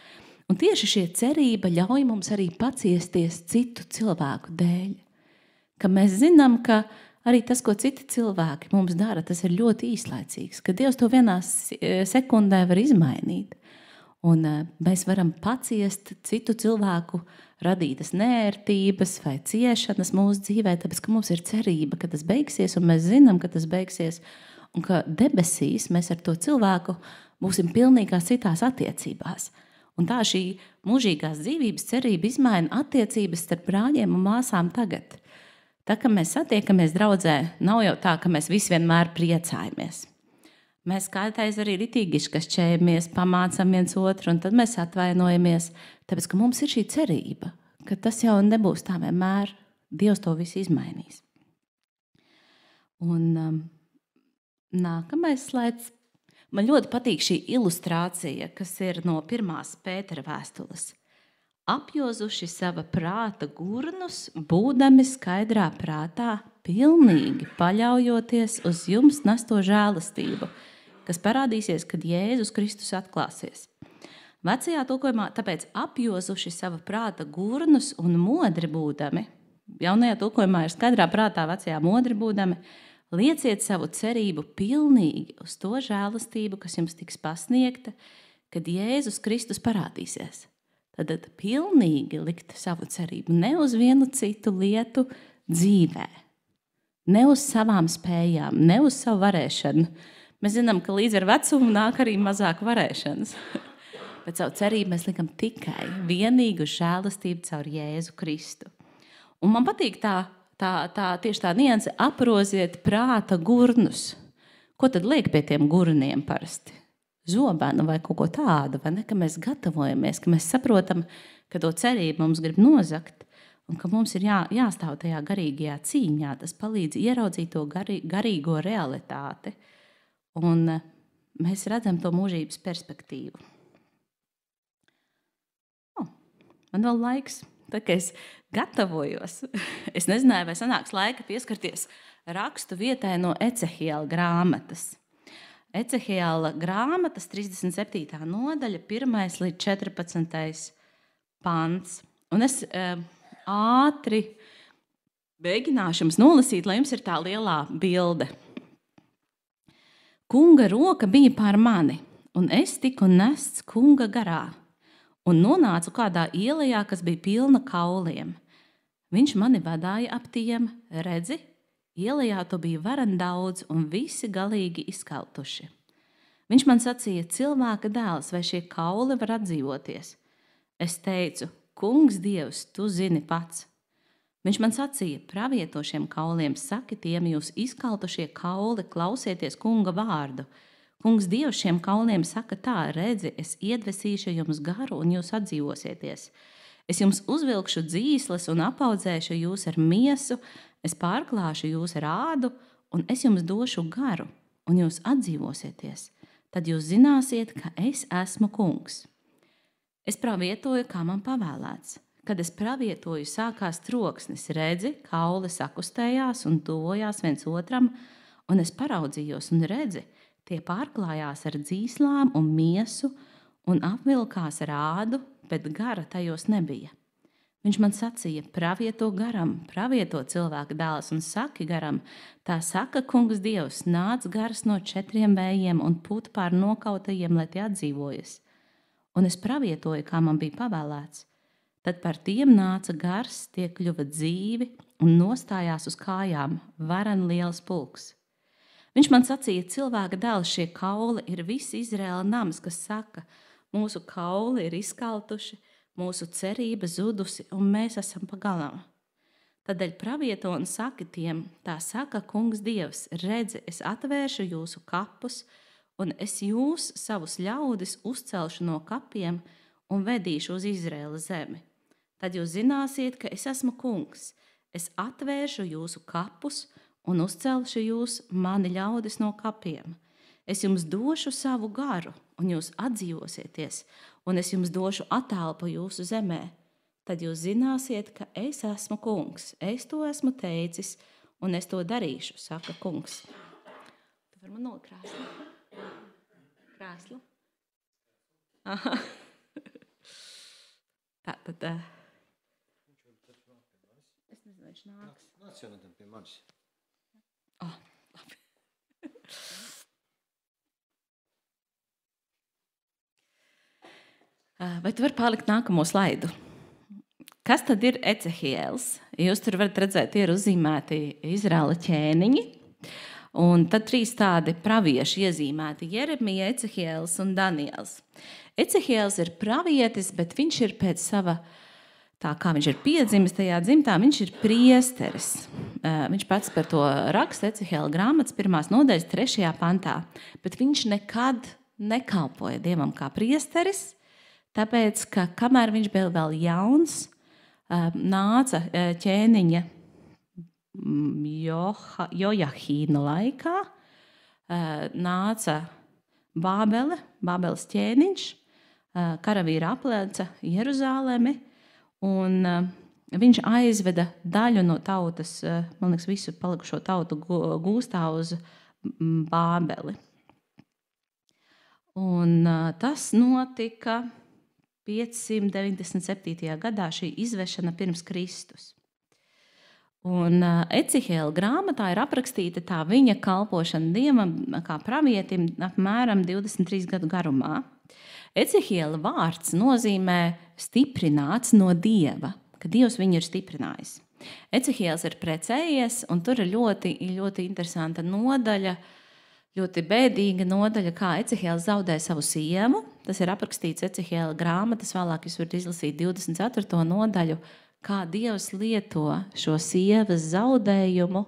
Un tieši šie cerība ļauj mums arī paciesties citu cilvēku dēļ. Ka mēs zinām, ka arī tas, ko citi cilvēki mums dara, tas ir ļoti īslaicīgs, ka Dievs to vienā sekundē var izmainīt. Un mēs varam paciest citu cilvēku radītas neērtības vai ciešanas mūsu dzīvē, tāpēc, ka mums ir cerība, ka tas beigsies, un mēs zinām, ka tas beigsies, un ka debesīs mēs ar to cilvēku būsim pilnīgās citās attiecībās. Un tā šī mūžīgās dzīvības cerība izmaina attiecības starp brāļiem un māsām tagad. Tā, kad mēs satiekamies draudzē, nav jau tā, ka mēs visi vienmēr priecājamies. Mēs kādreiz arī ritīgi izkašķējamies, pamācam viens otru, un tad mēs atvainojamies, tāpēc, ka mums ir šī cerība, ka tas jau nebūs tā vienmēr, Dievs to visu izmainīs. Un nākamais slaids. Man ļoti patīk šī ilustrācija, kas ir no 1. Pētera vēstules. Apjozuši sava prāta gurnus, būdami skaidrā prātā, pilnīgi paļaujoties uz jums nesto žēlastību, kas parādīsies, kad Jēzus Kristus atklāsies. Vecajā tulkojumā tāpēc apjozuši sava prāta gurnus un modri būdami. Jaunajā tulkojumā ir skaidrā prātā, vecajā modri būdami. Lieciet savu cerību pilnīgi uz to žēlastību, kas jums tiks pasniegta, kad Jēzus Kristus parādīsies. Tad pilnīgi likt savu cerību ne uz vienu citu lietu dzīvē, ne uz savām spējām, ne uz savu varēšanu. Mēs zinām, ka līdz ar vecumu nāk arī mazāk varēšanas. bet savu cerību mēs liekam tikai vienīgi uz žēlastību caur Jēzu Kristu. Un man patīk tieši tā nianse aproziet prāta gurnus. Ko tad liek pie tiem gurniem parasti? Zobenu vai kaut ko tādu, vai ne? Ka mēs gatavojamies, ka mēs saprotam, ka to cerību mums grib nozagt un ka mums ir jāstāv tajā garīgajā cīņā. Tas palīdz ieraudzīt to garīgo realitāti. Un mēs redzam to mūžības perspektīvu. Man vēl laiks, tad, kad es gatavojos. Es nezināju, vai sanāks laika pieskarties rakstu vietai no Ecehiela grāmatas. Ecehiela grāmatas 37. nodaļa, 1. līdz 14. pants. Un es ātri mēģināšu jums nolasīt, lai jums ir tā lielā bilde. Kunga roka bija pār mani, un es tiku nests kunga garā, un nonācu kādā ielajā, kas bija pilna kauliem. Viņš mani vadāja ap tiem, redzi, ielajā to bija varen daudz, un visi galīgi izkaltuši. Viņš man sacīja, cilvēka dēls, vai šie kauli var atdzīvoties? Es teicu, kungs Dievs, tu zini pats. Viņš man sacīja, pravieto šiem kauliem, saki tiem jūs izkaltušie kauli, klausieties kunga vārdu. Kungs Dievs šiem kauliem saka tā, redzi, es iedvesīšu jums garu un jūs atdzīvosieties. Es jums uzvilkšu dzīsles un apaudzēšu jūs ar miesu, es pārklāšu jūs ar ādu un es jums došu garu un jūs atdzīvosieties. Tad jūs zināsiet, ka es esmu kungs. Es pravietoju, kā man pavēlēts. Kad es pravietoju, sākās troksnis, redzi, kauli sakustējās un tuvojās viens otram, un es paraudzījos un redzi, tie pārklājās ar dzīslām un miesu un apvilkās ar ādu, bet gara tajos nebija. Viņš man sacīja, pravieto garam, pravieto cilvēka dēls un saki garam, tā saka kungs Dievs, nāc gars no 4 vējiem un pūt pār nokautajiem, lai tie atdzīvojas. Un es pravietoju, kā man bija pavēlēts. Tad par tiem nāca gars, tie kļuva dzīvi un nostājās uz kājām, varen liels pulks. Viņš man sacīja, cilvēka dēls, šie kauli ir visi Izraēla nams, kas saka, mūsu kauli ir izkaltuši, mūsu cerība zudusi un mēs esam pagalām. Tādēļ pravieto un saki tiem, tā saka kungs Dievs, redzi, es atvēršu jūsu kapus un es jūs, savus ļaudis, uzcelšu no kapiem un vedīšu uz Izraēla zemi. Tad jūs zināsiet, ka es esmu kungs. Es atvēršu jūsu kapus un uzcelšu jūs, mani ļaudis, no kapiem. Es jums došu savu garu, un jūs atdzīvosieties, un es jums došu atalpu jūsu zemē. Tad jūs zināsiet, ka es esmu kungs. Es to esmu teicis, un es to darīšu, saka kungs. Tu vari man nolikt krēslu? Krēslu? Aha. Tātad... Es nezinu, viņš nāks. Nāc jau nedam pie manis. Labi. Vai tu vari palikt nākamo slaidu? Kas tad ir Ecehiels? Jūs tur varat redzēt, ir uzzīmēti Izraēla ķēniņi. Un tad 3 tādi pravieši iezīmēti – Jeremija, Ecehiels un Daniels. Ecehiels ir pravietis, bet viņš ir pēc sava, tā kā viņš ir piedzimis tajā dzimtā, viņš ir priesteris. Viņš pats par to raksta Ecehiela grāmatas 1. nodaļas 3. pantā, bet viņš nekad nekalpoja Dievam kā priesteris, tāpēc, ka kamēr viņš bija vēl jauns, nāca ķēniņa Jojahīna laikā, nāca Bābeles ķēniņš, karavīri aplēca Jeruzālemi, un viņš aizveda daļu no tautas, man liekas, visu palikušo tautu gūstā uz Bābeli. Un tas notika 597. gadā, šī izvešana pirms Kristus. Un Ecehiela grāmatā ir aprakstīta tā viņa kalpošana Dievam kā pravietim apmēram 23 gadu garumā. Ecehiela vārds nozīmē stiprināts no Dieva, ka Dievs viņu ir stiprinājis. Ecehiels ir precējies, un tur ir ļoti, ļoti interesanta nodaļa. ļoti bēdīga nodaļa, kā Ecehēls zaudē savu sievu. Tas ir aprakstīts Ecehēla grāmatas, vēlāk jūs varat izlasīt 24. nodaļu, kā Dievs lieto šo sievas zaudējumu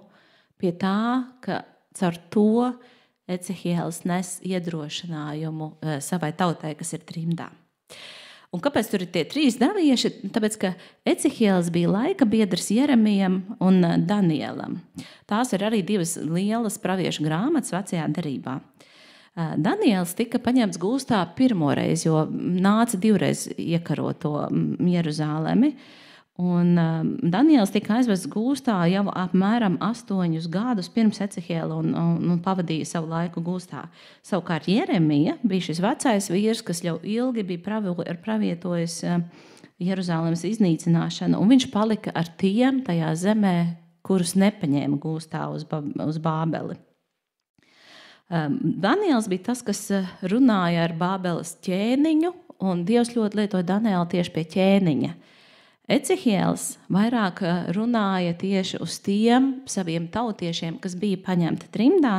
pie tā, ka caur to Ecehēls nes iedrošinājumu savai tautai, kas ir trimdā. Un kāpēc tur ir tie 3 davieši? Tāpēc, ka Ecehēls bija laika biedrs Jeremijam un Danielam. Tās ir arī 2 lielas praviešu grāmatas vecajā derībā. Daniels tika paņemts gūstā pirmoreiz, jo nāca 2 reiz iekarot to Jeruzālemi. Un Daniels tika aizvests gūstā jau apmēram 8 gadus pirms Ecehēla un pavadīja savu laiku gūstā. Savukārt Jeremija bija šis vecais vīrs, kas jau ilgi bija pravietojis Jeruzālēmas iznīcināšanu, un viņš palika ar tiem tajā zemē, kurus nepaņēma gūstā uz Bābeli. Daniels bija tas, kas runāja ar Bābeles ķēniņu, un Dievs ļoti lietoja Danielu tieši pie ķēniņa. Ecehēls vairāk runāja tieši uz tiem saviem tautiešiem, kas bija paņemti trimdā,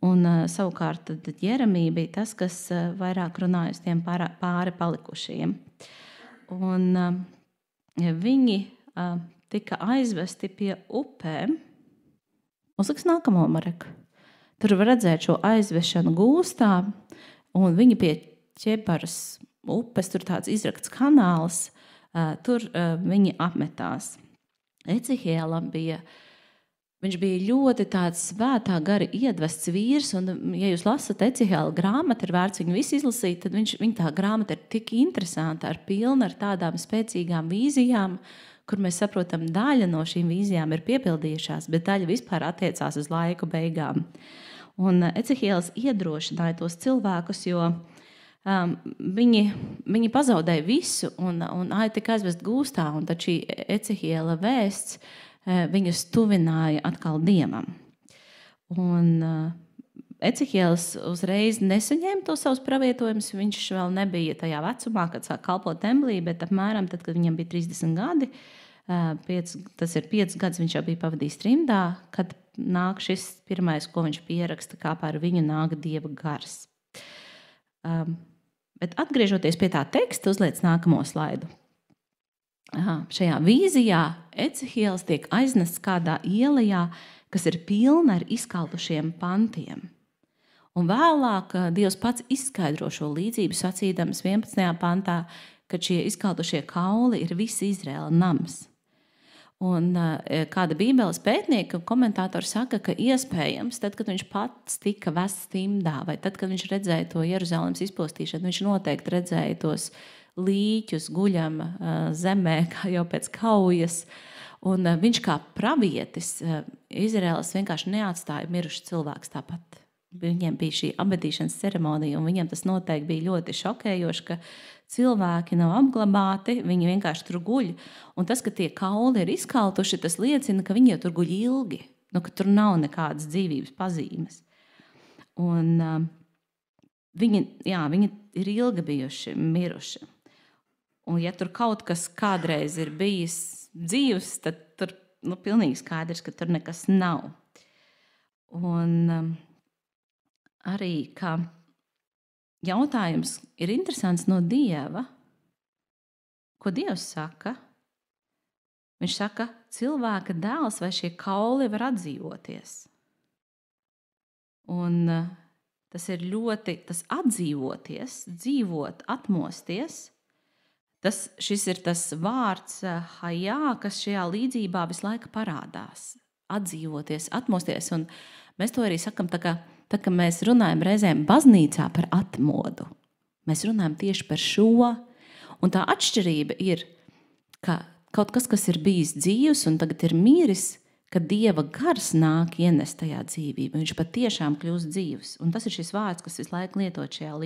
un savukārt Jeremija bija tas, kas vairāk runāja uz tiem pāri palikušajiem. Un viņi tika aizvesti pie upēm. Uzliks nākamo, Marek. Tur var redzēt šo aizvešanu gūstā, un viņi pie Ķebaras upes, tur tāds izrakts kanāls, tur viņi apmetās. Ecehēlam viņš bija ļoti tāds svētā gara iedvests vīrs, un, ja jūs lasat Ecehēla grāmatu, ir vērts viņu visu izlasīt, tad viņa tā grāmata ir tik interesanta, pilna ar tādām spēcīgām vīzijām, kur mēs saprotam, daļa no šīm vīzijām ir piepildījušās, bet daļa vispār attiecās uz laiku beigām. Un Ecehēls iedrošināja tos cilvēkus, jo viņi pazaudēja visu un tika aizvest gūstā, un tad šī Ecehēla vēsts viņus tuvināja atkal Dievam. Un Ecehēls uzreiz nesaņēma to savus pravietojumus, viņš vēl nebija tajā vecumā, kad sāk kalpot templī, bet apmēram tad, kad viņam bija 30 gadi, tas ir 5 gadus viņš jau bija pavadījis trimdā, kad nāk šis pirmais, ko viņš pieraksta, kā par viņu nāk Dieva gars. Bet atgriežoties pie tā teksta, uzliec nākamo slaidu. Šajā vīzijā Ecehēls tiek aiznests kādā ielajā, kas ir pilna ar izkaltušiem pantiem. Un vēlāk Dievs pats izskaidro šo līdzību, sacīdams 11. pantā, ka šie izkaltušie kauli ir visi Izraēla nams. Un kāda bībeles pētnieka komentātori saka, ka iespējams, tad, kad viņš pats tika vests trimdā, vai tad, kad viņš redzēja to Jeruzalemes izpostīšanu, viņš noteikti redzēja tos līķus guļam zemē, kā jau pēc kaujas. Un viņš kā pravietis Izraēlas vienkārši neatstāja mirušs cilvēks tāpat. Viņiem bija šī apbedīšanas ceremonija, un viņiem tas noteikti bija ļoti šokējoši, ka cilvēki nav apglabāti, viņi vienkārši tur guļ. Un tas, ka tie kauli ir izkaltuši, tas liecina, ka viņi jau tur guļ ilgi, ka tur nav nekādas dzīvības pazīmes. Un viņi ir ilgi bijuši miruši. Un ja tur kaut kas kādreiz ir bijis dzīvs, tad tur pilnīgi skaidrs, ka tur nekas nav. Un arī, ka jautājums ir interesants no Dieva. Ko Dievs saka? Viņš saka, cilvēka dēls vai šie kauli var atdzīvoties. Un tas ir tas atdzīvoties, dzīvot, atmosties. Šis ir tas vārds hajā, kas šajā līdzībā visu laiku parādās. Atdzīvoties, atmosties. Un mēs to arī sakam, tā kā mēs runājam reizēm baznīcā par atmodu. Mēs runājam tieši par šo. Un tā atšķirība ir, ka kaut kas, kas ir bijis dzīvs un tagad ir miris, ka Dieva gars nāk ienest tajā dzīvību. Viņš patiešām kļūst dzīvs. Un tas ir šis vārds, kas visu laiku lietot šajā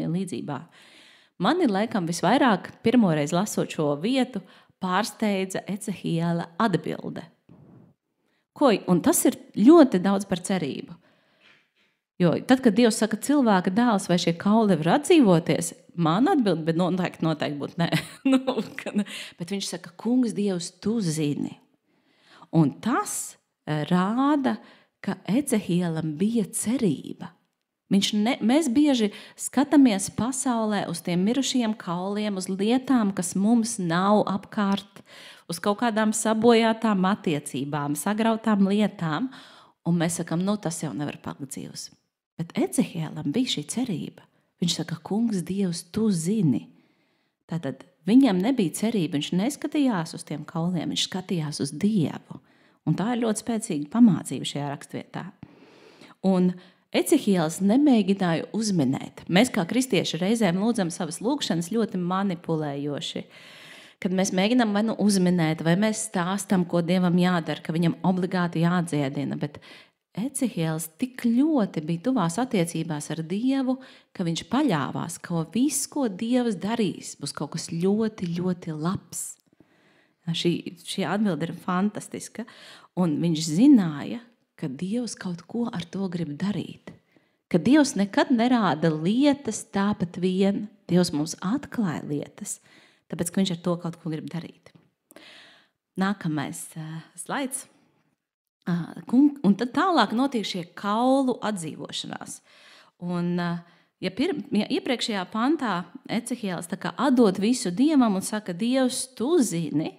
līdzībā. Man ir laikam visvairāk pirmoreiz lasot šo vietu pārsteidza Ecehēla atbilde. Un tas ir ļoti daudz par cerību. Jo tad, kad Dievs saka cilvēka dēls vai šie kauli var atdzīvoties, man atbild, bet noteikti būtu nē. Bet viņš saka, kungs Dievs, tu zini. Un tas rāda, ka Ecehielam bija cerība. Mēs bieži skatāmies pasaulē uz tiem mirušajiem kauliem, uz lietām, kas mums nav apkārt, uz kaut kādām sabojātām attiecībām, sagrautām lietām, un mēs sakam, tas jau nevar palikt dzīvs. Bet Ecehielam bija šī cerība. Viņš saka, kungs, Dievs, tu zini. Tātad viņam nebija cerība, viņš neskatījās uz tiem kauliem, viņš skatījās uz Dievu. Un tā ir ļoti spēcīga pamācība šajā rakstvietā. Un Ecehiels nemēģināja uzminēt. Mēs kā kristieši reizēm lūdzam savas lūgšanas ļoti manipulējoši. Kad mēs mēģinām vai uzminēt, vai mēs stāstam, ko Dievam jādara, ka viņam obligāti jādziedina. Bet Ecehiels tik ļoti bija tuvās attiecībās ar Dievu, ka viņš paļāvās, ka viss, ko Dievs darīs, būs kaut kas ļoti, ļoti labs. Šī atbilde ir fantastiska. Un viņš zināja, ka Dievs kaut ko ar to grib darīt. Ka Dievs nekad nerāda lietas tāpat vien. Dievs mums atklāja lietas, tāpēc, ka viņš ar to kaut ko grib darīt. Nākamais slaids. Un tad tālāk notiek šie kaulu atdzīvošanās. Un, ja iepriekšējā pantā Ecehiels atdod visu Dievam un saka, Dievs, tu zini,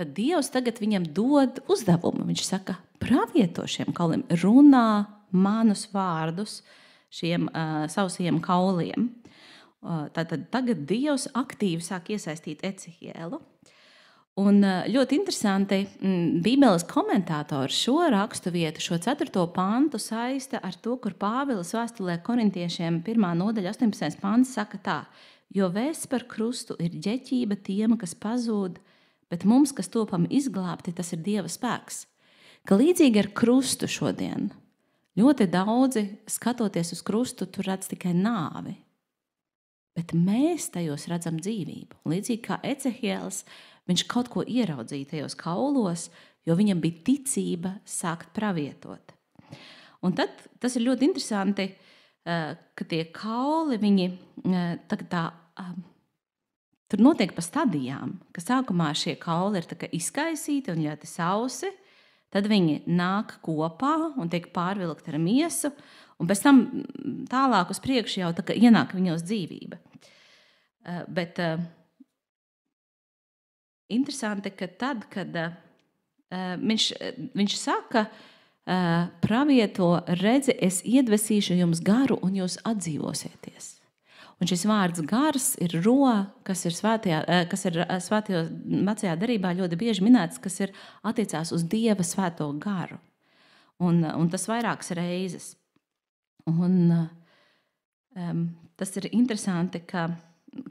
tad Dievs tagad viņam dod uzdevumu. Viņš saka, pravieto šiem kauliem, runā manus vārdus šiem sausajiem kauliem. Tātad tagad Dievs aktīvi sāk iesaistīt Ecehielu. Un ļoti interesanti, Bībeles komentātori šo rakstu vietu, šo 4. pantu saista ar to, kur Pāvils vēstulē korintiešiem 1. nodaļa 18. pants saka tā, jo vēsts par krustu ir ģeķība tiem, kas pazūd, bet mums, kas topam izglābti, tas ir Dieva spēks. Ka līdzīgi ar krustu šodien ļoti daudzi, skatoties uz krustu, tur redz tikai nāvi. Bet mēs tajos redzam dzīvību. Līdzīgi kā Ecehiels, viņš kaut ko ieraudzīja tajos kaulos, jo viņam bija ticība sākt pravietot. Un tad tas ir ļoti interesanti, ka tie kauli, viņi tur notiek pa stadijām, ka sākumā šie kauli ir izkaisīti un ļoti sausi, tad viņi nāk kopā un tiek pārvilkti ar miesu, un pēc tam tālāk uz priekšu jau ienāk viņos dzīvība. Bet interesanti, ka tad, kad viņš saka, pravieto redzi, es iedvesīšu jums garu un jūs atdzīvosieties. Un šis vārds gars ir ro, kas ir svētajā vecajā derībā ļoti bieži minēts, kas ir attiecās uz Dieva svēto garu. Un tas vairākas reizes. Un tas ir interesanti, ka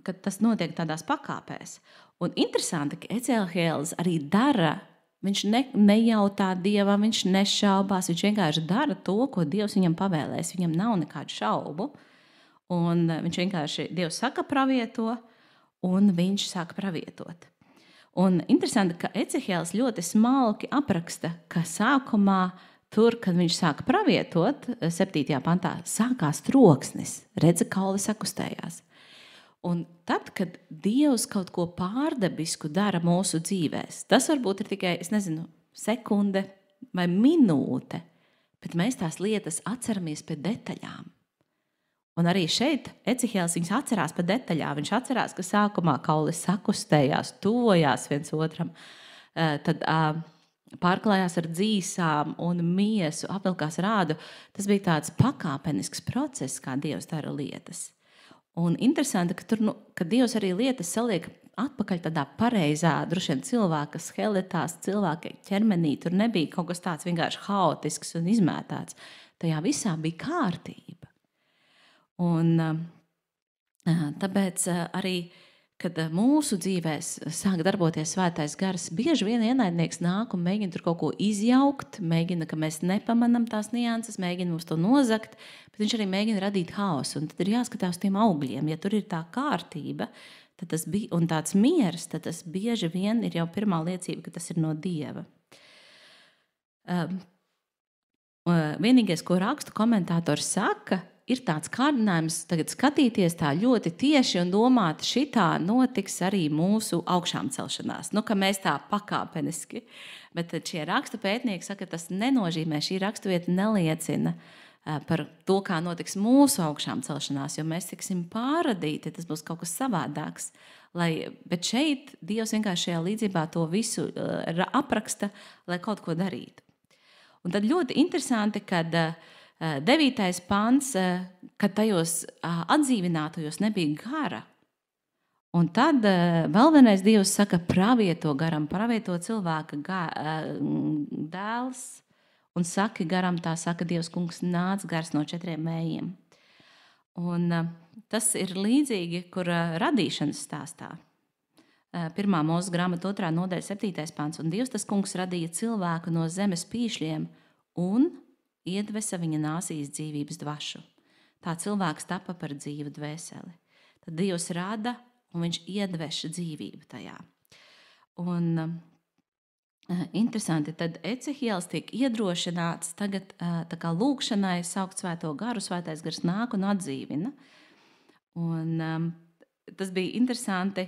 tas notiek tādās pakāpēs. Un interesanti, ka Ecehiels arī dara, viņš nejautā Dievam, viņš nešaubās, viņš vienkārši dara to, ko Dievs viņam pavēlēs. Viņam nav nekādu šaubu. Un viņš vienkārši, Dievs saka pravieto, un viņš sāk pravietot. Un interesanti, ka Ecehiels ļoti smalki apraksta, ka sākumā tur, kad viņš sāka pravietot, 7. pantā, sākās troksnis, redza kauli sakustējās. Un tad, kad Dievs kaut ko pārdabisku dara mūsu dzīvēs, tas varbūt ir tikai, sekunde vai minūte, bet mēs tās lietas atceramies pēc detaļām. Un arī šeit Ecehiels viņus atcerās pa detaļām. Viņš atcerās, ka sākumā kaulis sakustējās, tuvojās viens otram, tad pārklājās ar dzīsām un miesu, apvilkās rādu. Tas bija tāds pakāpenisks process, kā Dievs dara lietas. Un interesanti, ka Dievs arī lietas saliek atpakaļ tādā pareizā, droši vien cilvēka skeletās, cilvēka ķermenī. Tur nebija kaut kas tāds vienkārši haotisks un izmētāts. Tajā visā bija kārtība. Un tāpēc arī, kad mūsu dzīvēs sāk darboties svētais gars, bieži vien ienaidnieks nāk un mēģina tur kaut ko izjaukt, mēģina, ka mēs nepamanam tās nianses, mēģina mums to nozagt, bet viņš arī mēģina radīt haosu. Un tad ir jāskatās uz tiem augļiem. Ja tur ir tā kārtība un tāds miers, tad tas bieži vien ir jau pirmā liecība, ka tas ir no Dieva. Vienīgais, ko rakstu komentātors saka, ir tāds kārdinājums tagad skatīties tā ļoti tieši un domāt, šitā notiks arī mūsu augšām celšanās. Nu, ka mēs tā pakāpeniski. Bet šie rakstu pētnieki saka, ka tas nenozīmē, šī raksturvieta neliecina par to, kā notiks mūsu augšām celšanās, jo mēs tiksim pārradīti, tas būs kaut kas savādāks. Bet šeit Dievs vienkārši šajā līdzībā to visu apraksta, lai kaut ko darītu. Un tad ļoti interesanti, kad 9. pants, kad tajos atdzīvinātajos nebija gara. Un tad vēl vienreiz Dievs saka, pravieto garam, pravieto cilvēka dēls, un saki garam, tā saka Dievs kungs, nāc gars no 4 mējiem. Un tas ir līdzīgi, kur radīšanas stāstā. 1. Mūzes grāmata 2. nodaļa 7. pants. Un Dievs tas kungs radīja cilvēku no zemes pīšļiem un iedvesa viņa nāsīs dzīvības dvašu. Tā cilvēks tapa par dzīvu dvēseli. Tad Dievs rada un viņš iedveša dzīvību tajā. Un interesanti, tad Ecehielis tiek iedrošināts tagad tā kā lūkšanai saukt svēto garu, svētais gars nāk un atdzīvina. Un tas bija interesanti,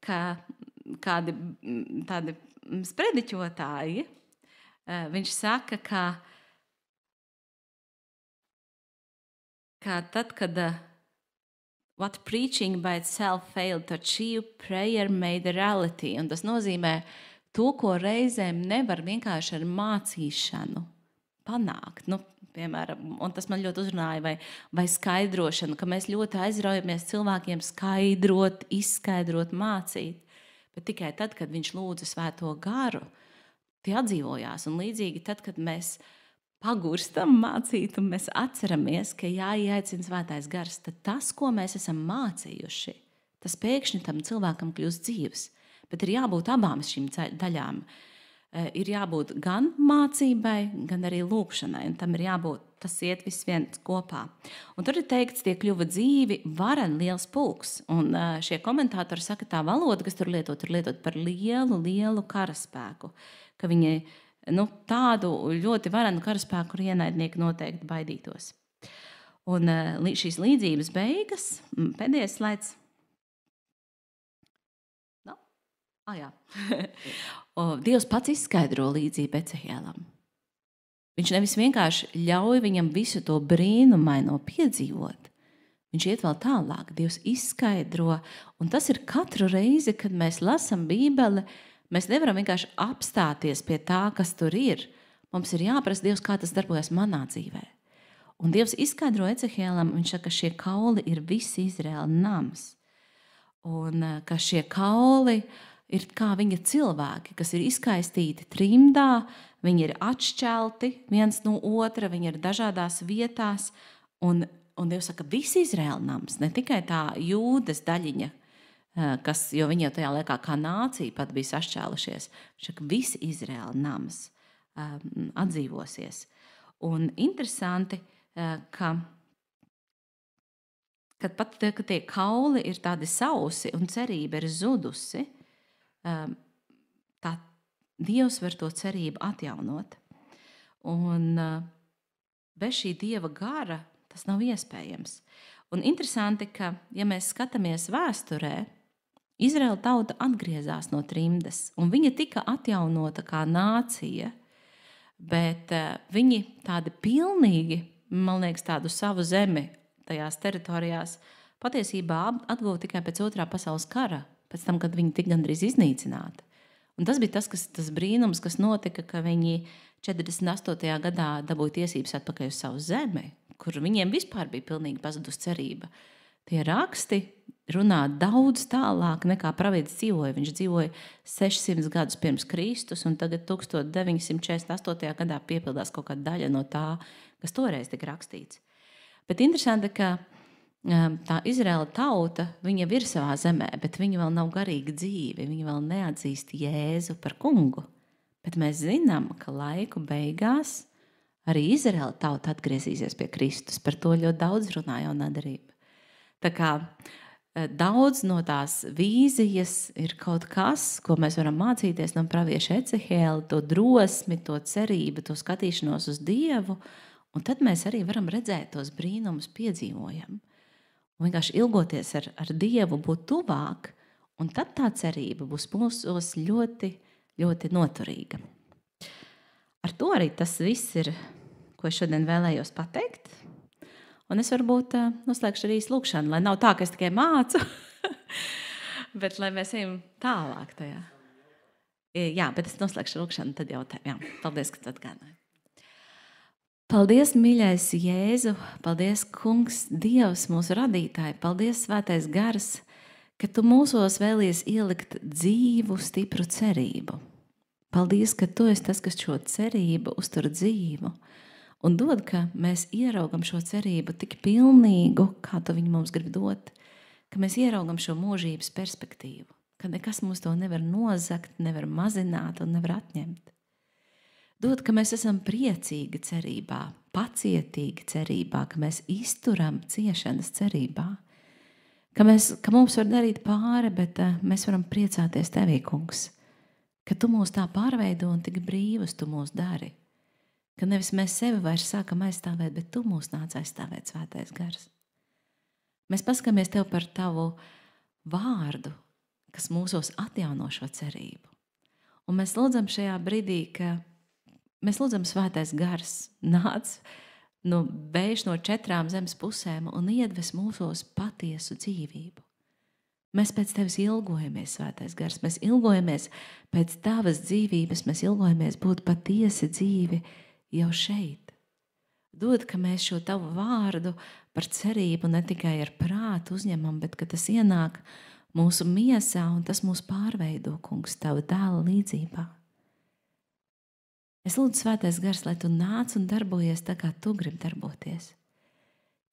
ka kādi tādi sprediķotāji, viņš saka, ka tad, kad what preaching by itself failed to achieve, prayer made a reality. Un tas nozīmē to, ko reizēm nevar vienkārši ar mācīšanu panākt. Nu, piemēram, un tas man ļoti uzrunāja, vai skaidrošanu, ka mēs ļoti aizraujamies cilvēkiem skaidrot, izskaidrot, mācīt. Bet tikai tad, kad viņš lūdza svēto garu, tie atdzīvojās. Un līdzīgi tad, kad mēs pagurstam mācīt un mēs atceramies, ka jāieaicina svētais gars, tad tas, ko mēs esam mācījuši, tas pēkšņi tam cilvēkam kļūst dzīves. Bet ir jābūt abām šīm daļām. Ir jābūt gan mācībai, gan arī lūkšanai. Un tam ir jābūt, tas iet viss viens kopā. Un tur ir teikts, tie kļuva dzīvi varen liels pulks. Un šie komentātori saka, tā valoda, kas tur lietot par lielu karaspēku. Ka viņi tādu ļoti varenu karaspēku, kur ienaidnieki noteikti baidītos. Un šīs līdzības beigas, pēdējais slaids. Jā. Dievs pats izskaidro līdzību Ecehielam. Viņš nevis vienkārši ļauj viņam visu to brīnumaino piedzīvot. Viņš iet vēl tālāk. Dievs izskaidro, un tas ir katru reizi, kad mēs lasam Bībeli, mēs nevaram vienkārši apstāties pie tā, kas tur ir. Mums ir jāprasa Dievs, kā tas darbojas manā dzīvē. Un Dievs izskaidro Ecehielam, viņš saka, ka šie kauli ir viss Izraēla nams. Un ka šie kauli ir kā viņa cilvēki, kas ir izkaistīti trimdā, viņi ir atšķelti viens no otra, viņi ir dažādās vietās, un Dievs saka, visi Izraēla nams, ne tikai tā Jūdas daļiņa, jo viņi jau tajā laikā kā nācija pat bija sašķēlušies, viņš saka, visi Izraēla nams atdzīvosies. Un interesanti, ka pat ka tie kauli ir tādi sausi un cerība ir zudusi, tā Dievs var to cerību atjaunot. Un bez šī Dieva gara tas nav iespējams. Un interesanti, ka, ja mēs skatāmies vēsturē, Izraēla tauta atgriezās no trimdas, un viņa tika atjaunota kā nācija, bet viņi tādi pilnīgi, man liekas, tādu savu zemi tajās teritorijās patiesībā atguva tikai pēc 2. pasaules kara, pēc tam, kad viņi tika gandrīz iznīcināti. Un tas bija tas brīnums, kas notika, ka viņi 48. gadā dabūja tiesības atpakaļ uz savu zemi, kur viņiem vispār bija pilnīgi pazudus cerība. Tie raksti runā daudz tālāk nekā pravietis dzīvoja. Viņš dzīvoja 600 gadus pirms Kristus, un tagad 1948. gadā piepildās kaut kāda daļa no tā, kas toreiz tika rakstīts. Bet interesanti, ka tā Izraēla tauta, viņa ir savā zemē, bet viņa vēl nav garīgi dzīvi, viņa vēl neatzīst Jēzu par kungu. Bet mēs zinām, ka laiku beigās arī Izraēla tauta atgriezīsies pie Kristus. Par to ļoti daudz runā jaunā darība. Tā kā daudz no tās vīzijas ir kaut kas, ko mēs varam mācīties no pravieša Ecehiela, to drosmi, to cerību, to skatīšanos uz Dievu Un tad mēs arī varam redzēt tos brīnumus, piedzīvojam. Un vienkārši ilgoties ar Dievu būt tuvāk, un tad tā cerība būs mūsos ļoti, ļoti noturīga. Ar to arī tas viss ir, ko es šodien vēlējos pateikt. Un es varbūt noslēgšu arī lūkšanu, lai nav tā, ka es tikai mācu, bet lai mēs ejam tālāk tajā. Jā, bet es noslēgšu lūkšanu, tad jautājumu. Jā, paldies, ka tu atgādināji. Paldies, mīļais Jēzu, paldies, Kungs, Dievs, mūsu radītāji, paldies, Svētais Gars, ka tu mūsos vēlies ielikt dzīvu, stipru cerību. Paldies, ka tu esi tas, kas šo cerību uztur dzīvu un dod, ka mēs ieraugam šo cerību tik pilnīgu, kā tu viņu mums grib dot, ka mēs ieraugam šo mūžības perspektīvu, ka nekas mums to nevar nozagt, nevar mazināt un nevar atņemt. Dod, ka mēs esam priecīgi cerībā, pacietīgi cerībā, ka mēs izturam ciešanas cerībā, ka mums var darīt pāri, bet mēs varam priecāties tevī, Kungs, ka tu mūs tā pārveido un tik brīvus tu mūs dari, ka nevis mēs sevi vairs sākam aizstāvēt, bet tu mūs nāc aizstāvēt, Svētais Gars. Mēs paskamies tev par tavu vārdu, kas mūsos atjauno šo cerību. Un mēs lūdzam šajā brīdī, ka mēs lūdzam, Svētais Gars, nāc bēž no 4 zemes pusēm un iedves mūsos patiesu dzīvību. Mēs pēc tevis ilgojamies, Svētais Gars, mēs ilgojamies pēc tavas dzīvības, mēs ilgojamies būt patiesi dzīvi jau šeit. Dod, ka mēs šo tavu vārdu par cerību ne tikai ar prātu uzņemam, bet ka tas ienāk mūsu miesā un tas mūs pārveido, Kungs, tava dēla līdzībā. Es lūdzu, Svētais Gars, lai tu nāc un darbojies tā, kā tu gribi darboties.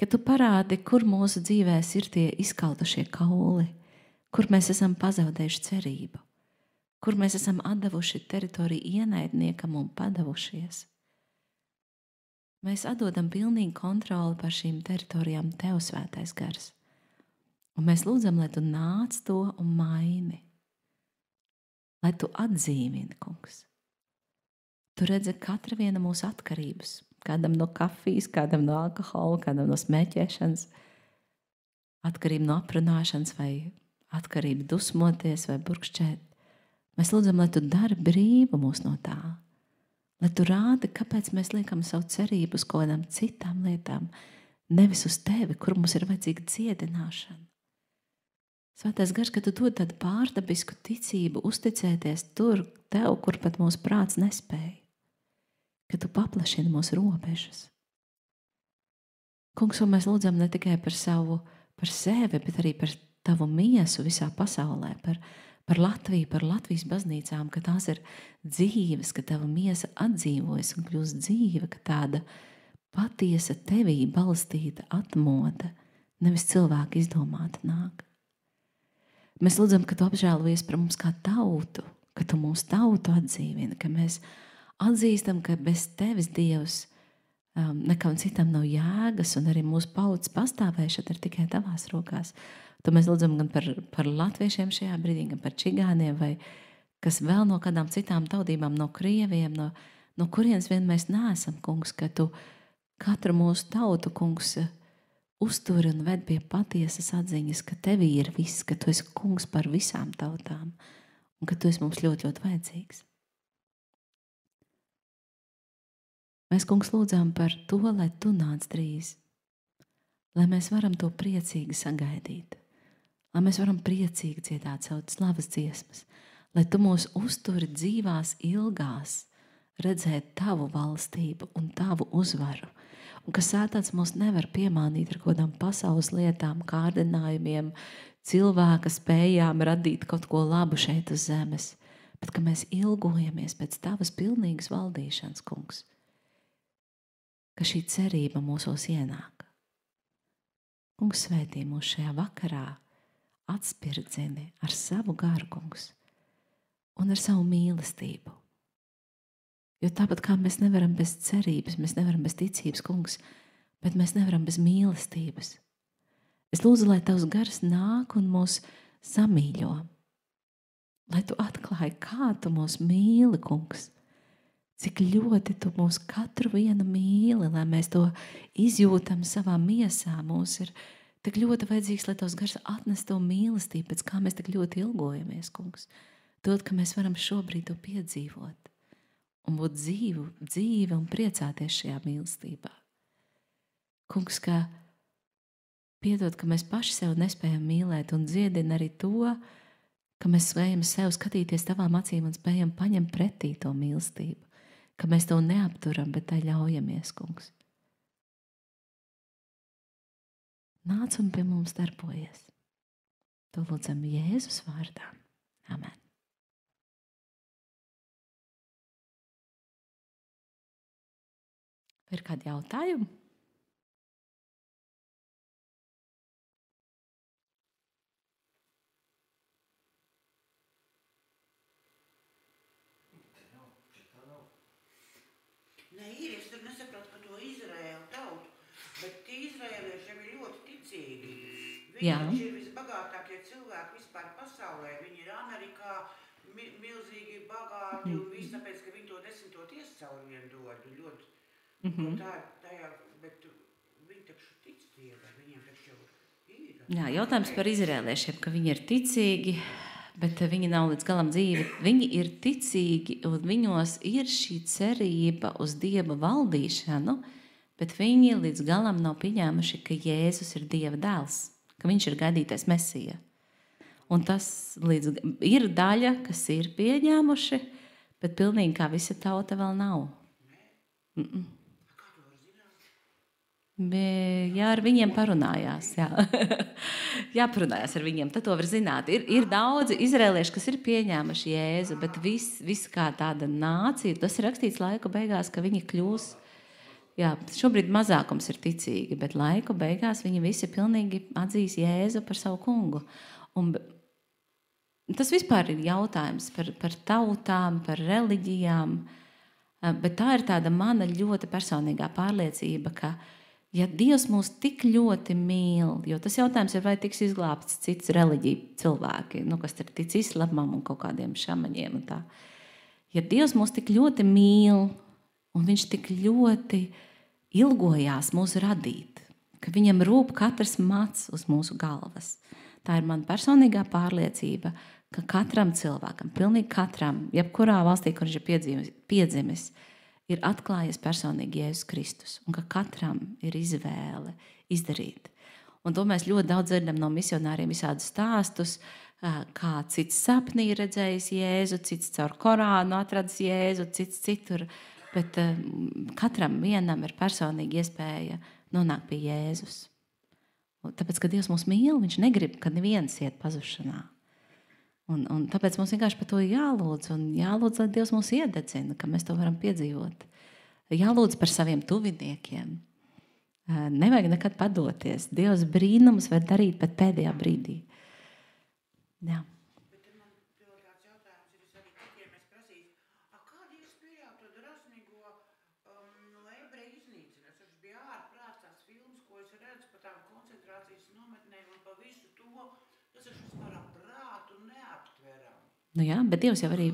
Ka tu parādi, kur mūsu dzīvēs ir tie izkaltušie kauli, kur mēs esam pazaudējuši cerību, kur mēs esam atdevuši teritoriju ienaidniekam un padavušies. Mēs atdodam pilnīgu kontroli par šīm teritorijām tev, Svētais Gars. Un mēs lūdzam, lai tu nāc to un maini, lai tu atdzīvini, Kungs. Tu redzi katra viena mūsu atkarības, kādam no kafijas, kādam no alkohola, kādam no smēķēšanas, atkarība no aprunāšanas vai atkarība dusmoties vai burkšķēt. Mēs lūdzam, lai tu dari brīvu mūs no tā, lai tu rādi, kāpēc mēs liekam savu cerību uz kaut kādām citām lietām, nevis uz tevi, kur mums ir vajadzīga dziedināšana. Svētais Gars, ka tu dod tādu pārdabisku ticību, uzticēties tur, tev, kur pat mūsu prāts nespēja. Ka tu paplašini mūsu robežas. Kungs, un mēs lūdzam ne tikai par sevi, bet arī par tavu miesu visā pasaulē, par Latviju, par Latvijas baznīcām, ka tās ir dzīves, ka tava miesa atdzīvojas un kļūst dzīva, ka tāda patiesa tevī balstīta atmoda, nevis cilvēka izdomāta nāk. Mēs lūdzam, ka tu apžēlojies par mums kā tautu, ka tu mūsu tautu atdzīvini, ka mēs atzīstam, ka bez tevis, Dievs, nekam citam nav jēgas, un arī mūsu paudzes pastāvēšana ir tikai tavās rokās. To mēs lūdzam gan par latviešiem šajā brīdī, gan par čigāniem, vai kas vēl no kādām citām tautībām, no krieviem, no kurienes vien mēs neesam, Kungs, ka tu katru mūsu tautu, Kungs, uzturi un ved pie patiesas atziņas, ka tevī ir viss, ka tu esi Kungs par visām tautām, un ka tu esi mums ļoti, ļoti vajadzīgs. Mēs, Kungs, lūdzām par to, lai tu nāc drīz, lai mēs varam to priecīgi sagaidīt, lai mēs varam priecīgi dziedāt savu slavas dziesmas, lai tu mūs uzturi dzīvās ilgās, redzēt tavu valstību un tavu uzvaru, un ka Sātans mūs nevar piemānīt ar kādām pasaules lietām, kārdinājumiem, cilvēka spējām radīt kaut ko labu šeit uz zemes, bet ka mēs ilgojamies pēc tavas pilnīgas valdīšanas, Kungs, ka šī cerība mūsos ienāk. Kungs, svētī mūs šajā vakarā, atspirdzini ar savu garu, Kungs, un ar savu mīlestību. Jo tāpat kā mēs nevaram bez cerības, mēs nevaram bez ticības, Kungs, bet mēs nevaram bez mīlestības. Es lūdzu, lai tavs gars nāk un mūs samīļo. Lai tu atklāji, kā tu mūs mīli, Kungs. Cik ļoti tu mūs katru vienu mīli, lai mēs to izjūtam savā miesā. Mums ir tik ļoti vajadzīgs, lai tavs gars atnes to mīlestību, pēc kā mēs tik ļoti ilgojamies, kungs. Dod, ka mēs varam šobrīd to piedzīvot un būt dzīvi un priecāties šajā mīlestībā. Kungs, ka piedod, ka mēs paši sev nespējam mīlēt un dziedina arī to, ka mēs spējam sev skatīties tavām acīm un spējam paņemt pretī to mīlestību, ka mēs to neapturam, bet tai ļaujamies, kungs. Nāc un pie mums darbojies. To lūdzam Jēzus vārdā. Amen. Ir kādi jautājumi? Nē, es tur nesaprotu par to Izraēlu tautu, bet tie izraēlieši ir ļoti ticīgi. Viņi ir visbagātākie cilvēki vispār pasaulē. Viņi ir Amerikā milzīgi bagāti un viss tāpēc, ka viņi to 10. tiescauri vien dod. Ļoti, bet viņi taču tic Dievam, viņiem taču ir. Jā, jautājums par izraēliešiem, ka viņi ir ticīgi, bet viņi nav līdz galam dzīvi. Viņi ir ticīgi un viņos ir šī cerība uz Dieva valdīšanu, bet viņi līdz galam nav pieņēmuši, ka Jēzus ir Dieva dēls, ka viņš ir gaidītais Mesija. Un tas ir daļa, kas ir pieņēmuši, bet pilnīgi kā visa tauta vēl nav. Jā, ar viņiem parunājās. Jā. Jāparunājās ar viņiem, tad to var zināt. Ir daudzi izraēlieši, kas ir pieņēmuši Jēzu, bet viss kā tāda nācija, tas ir rakstīts laiku beigās, ka viņi kļūs. Jā, šobrīd mazākums ir ticīgi, bet laiku beigās viņi visi pilnīgi atzīs Jēzu par savu kungu. Un tas vispār ir jautājums par tautām, par reliģijām, bet tā ir tāda mana ļoti personīgā pārliecība, ka ja Dievs mūs tik ļoti mīl, jo tas jautājums ir, vai tiks izglābts cits reliģija cilvēki, kas ir tic islamam un kaut kādiem šamaņiem un tā. Ja Dievs mūs tik ļoti mīl un viņš tik ļoti ilgojās mūs radīt, ka viņam rūp katrs mats uz mūsu galvas. Tā ir mana personīgā pārliecība, ka katram cilvēkam, pilnīgi katram, jebkurā valstī, kur viņš ir piedzimis, ir atklājies personīgi Jēzus Kristus un ka katram ir izvēle izdarīt. Un to mēs ļoti daudz dzirdam no misionāriem visādus stāstus, kā cits sapnī redzējis Jēzu, cits caur Korānu atradis Jēzu, cits citur, bet katram vienam ir personīgi iespēja nonākt pie Jēzus. Un tāpēc, ka Dievs mūs mīl, viņš negrib, ka neviens iet pazušanā. Un tāpēc mums vienkārši par to jālūdz, un jālūdz, lai Dievs mūs iededzina, ka mēs to varam piedzīvot. Jālūdz par saviem tuviniekiem. Nevajag nekad padoties. Dievs brīnumus var darīt pat pēdējā brīdī. Jā. Bet man tāds jautājums ir, es arī citiem es prasīju, kādi jūs pieļaut to drasmīgo ebreju iznīcināšanu? Es taču biju ārprāts tās filmas, ko es redzu par tām koncentrācijas nometnēm un par visu to, tas taču vispār prātu neaptveram. Jā, bet Dievs jau arī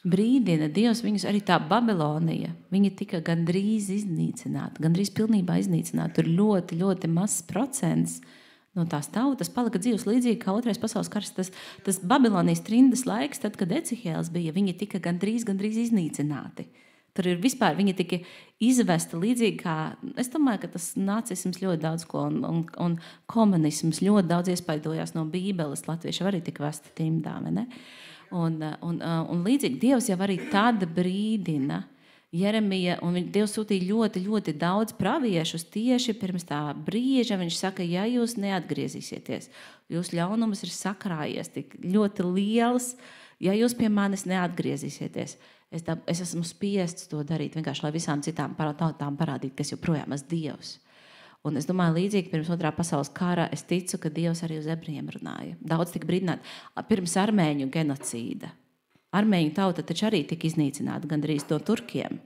brīdina, Dievs viņus arī tā Babilonija, viņi tika gandrīz iznīcināti, gandrīz pilnībā iznīcināti. Tur ļoti, ļoti mazs procents no tās tautas palika dzīves līdzīgi kā Otrais pasaules karš. Tas Babilonijas trindas laiks, tad, kad Ecihēls bija, viņi tika gandrīz iznīcināti. Tur ir vispār, viņi tika izvesta līdzīgi kā, es domāju, ka tas nacisms ļoti daudz ko un komunisms ļoti daudz iespaidojās no Bībeles, latvieši arī tika vesti trimdā, vai ne? Un līdzīgi Dievs jau arī tad brīdina Jeremija, un Dievs sūtīja ļoti, ļoti daudz praviešus tieši pirms tā brīža. Viņš saka, ja jūs neatgriezīsieties, jūs ļaunums ir sakrājies tik ļoti liels, ja jūs pie manis neatgriezīsieties, es esmu spiests to darīt, vienkārši lai visām citām tautām parādīt, kas joprojām esmu Dievs. Un es domāju, līdzīgi pirms Otrā pasaules kara, es ticu, ka Dievs arī uz ebrejiem runāja. Daudz tika brīdināt. Pirms armēņu genocīda. Armēņu tauta taču arī tika iznīcināta gandrīz no turkiem.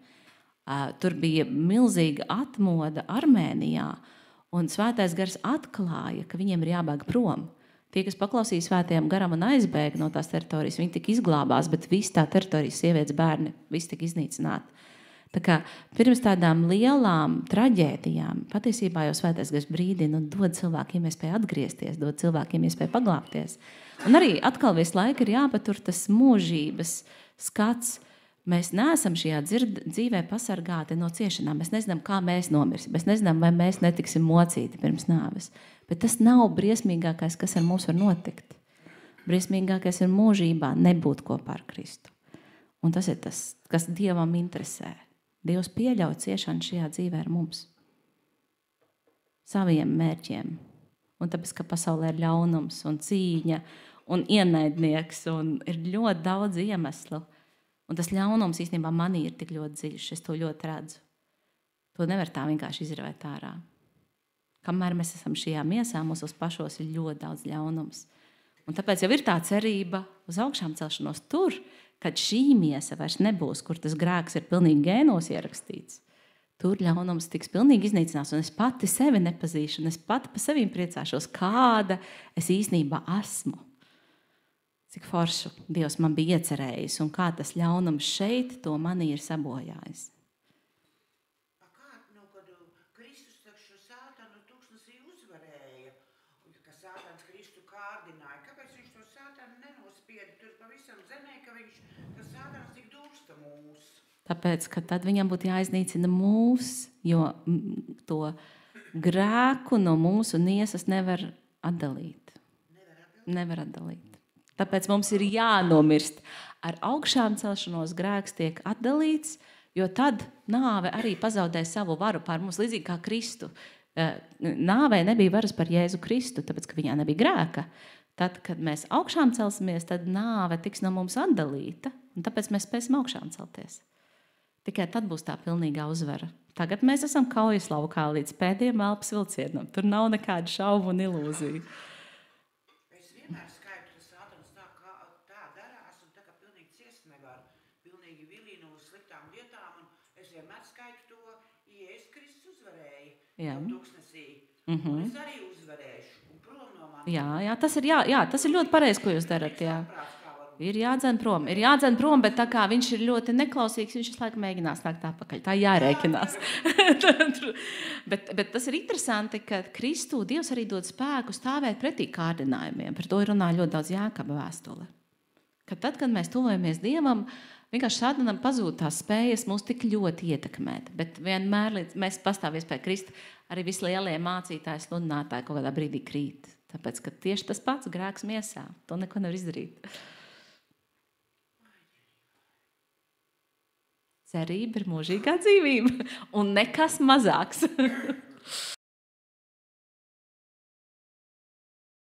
Tur bija milzīga atmoda Armēnijā, un svētais gars atklāja, ka viņiem ir jābēg prom. Tie, kas paklausīja svētajam garam un aizbēga no tās teritorijas, viņi tika izglābās, bet viss tā teritorijas sievietes bērni, viss tika iznīcināti. Tā kā pirms tādām lielām traģēdijām patiesībā jau Svētais Gars brīdina un dod cilvēkiem iespēju atgriezties, dod cilvēkiem iespēju paglābties. Un arī atkal visu laiku ir jāpatur tas mūžības skats. Mēs neesam šajā dzīvē pasargāti no ciešanām. Mēs nezinām, kā mēs nomirsim. Mēs nezinām, vai mēs netiksim mocīti pirms nāves. Bet tas nav briesmīgākais, kas ar mums var notikt. Briesmīgākais ir mūžībā nebūt kopā ar Kristu. Un tas ir tas, kas Dievam interesē. Dievs pieļauj ciešanu šajā dzīvē ar mums. Saviem mērķiem. Un tāpēc, ka pasaulē ir ļaunums un cīņa un ienaidnieks un ir ļoti daudz iemeslu. Un tas ļaunums īstenībā manī ir tik ļoti dziļš. Es to ļoti redzu. To nevar tā vienkārši izravēt ārā. Kamēr mēs esam šajā miesā, mūsos pašos ir ļoti daudz ļaunums. Un tāpēc jau ir tā cerība uz augšām celšanos tur, kad šī miesa vairs nebūs, kur tas grēks ir pilnīgi gēnos ierakstīts. Tur ļaunums tiks pilnīgi iznīcinās, un es pati sevi nepazīšu, un es pati pa sevīm priecāšos, kāda es īstenībā esmu. Cik foršu Dievs man bija iecerējis, un kā tas ļaunums šeit to manī ir sabojājis. Kā, kad Kristus šo sātanu tūkstnesī uzvarēja, ka sātans Kristu kārdināja, kāpēc viņš to sātanu nenospieda tur pavisam zemē, ka viņš, ka sātans tik dūrsta mūs? Tāpēc, ka tad viņam būtu jāiznīcina mūs, jo to grēku no mūsu miesas nevar atdalīt. Nevar atdalīt. Tāpēc mums ir jānomirst. Ar augšām celšanos grēks tiek atdalīts, jo tad nāve arī pazaudē savu varu pār mums, līdzīgi kā Kristu. Nāvei nebija varas par Jēzu Kristu, tāpēc, ka viņā nebija grēka. Tad, kad mēs augšām celsimies, tad nāve tiks no mums atdalīta, un tāpēc mēs spēsim augšām celties. Tikai tad būs tā pilnīgā uzvara. Tagad mēs esam kaujas laukā līdz pēdējiem elpas vilcienam. Tur nav nekādu šaubu un ilūziju. Es vienmēr skaitu, ka sātans tā darās, un tā kā pilnīgi ciest nevar, pilnīgi vilina uz sliktām lietām, un es vienmēr skaitu to, Jēzus Kristus uzvarēja tūkstnesī. Un es arī uzvarēšu, un prom no manis. Jā, tas ir ļoti pareizi, ko jūs darat. Jā. Ir jādzen prom, bet tā kā viņš ir ļoti neklausīgs, viņš visu laiku mēģinās nākt atpakaļ. Tā jārēķinās. bet tas ir interesanti, ka Kristu Dievs arī dod spēku stāvēt pretī kārdinājumiem. Par to ir runā ļoti daudz Jākaba vēstule. Ka tad, kad mēs tuvojamies Dievam, vienkārši sātanam pazūd tās spējas mūs tik ļoti ietekmēt. Bet vienmēr, līdz mēs pastāvies pie Krista, arī vislielie mācītāji, sludinātāji kaut kādā brīdī krīt. Tāpēc, ka tieši tas pats grēks miesā. To neko nevar izdarīt. Cerība ir mūžīgā dzīvība un nekas mazāks.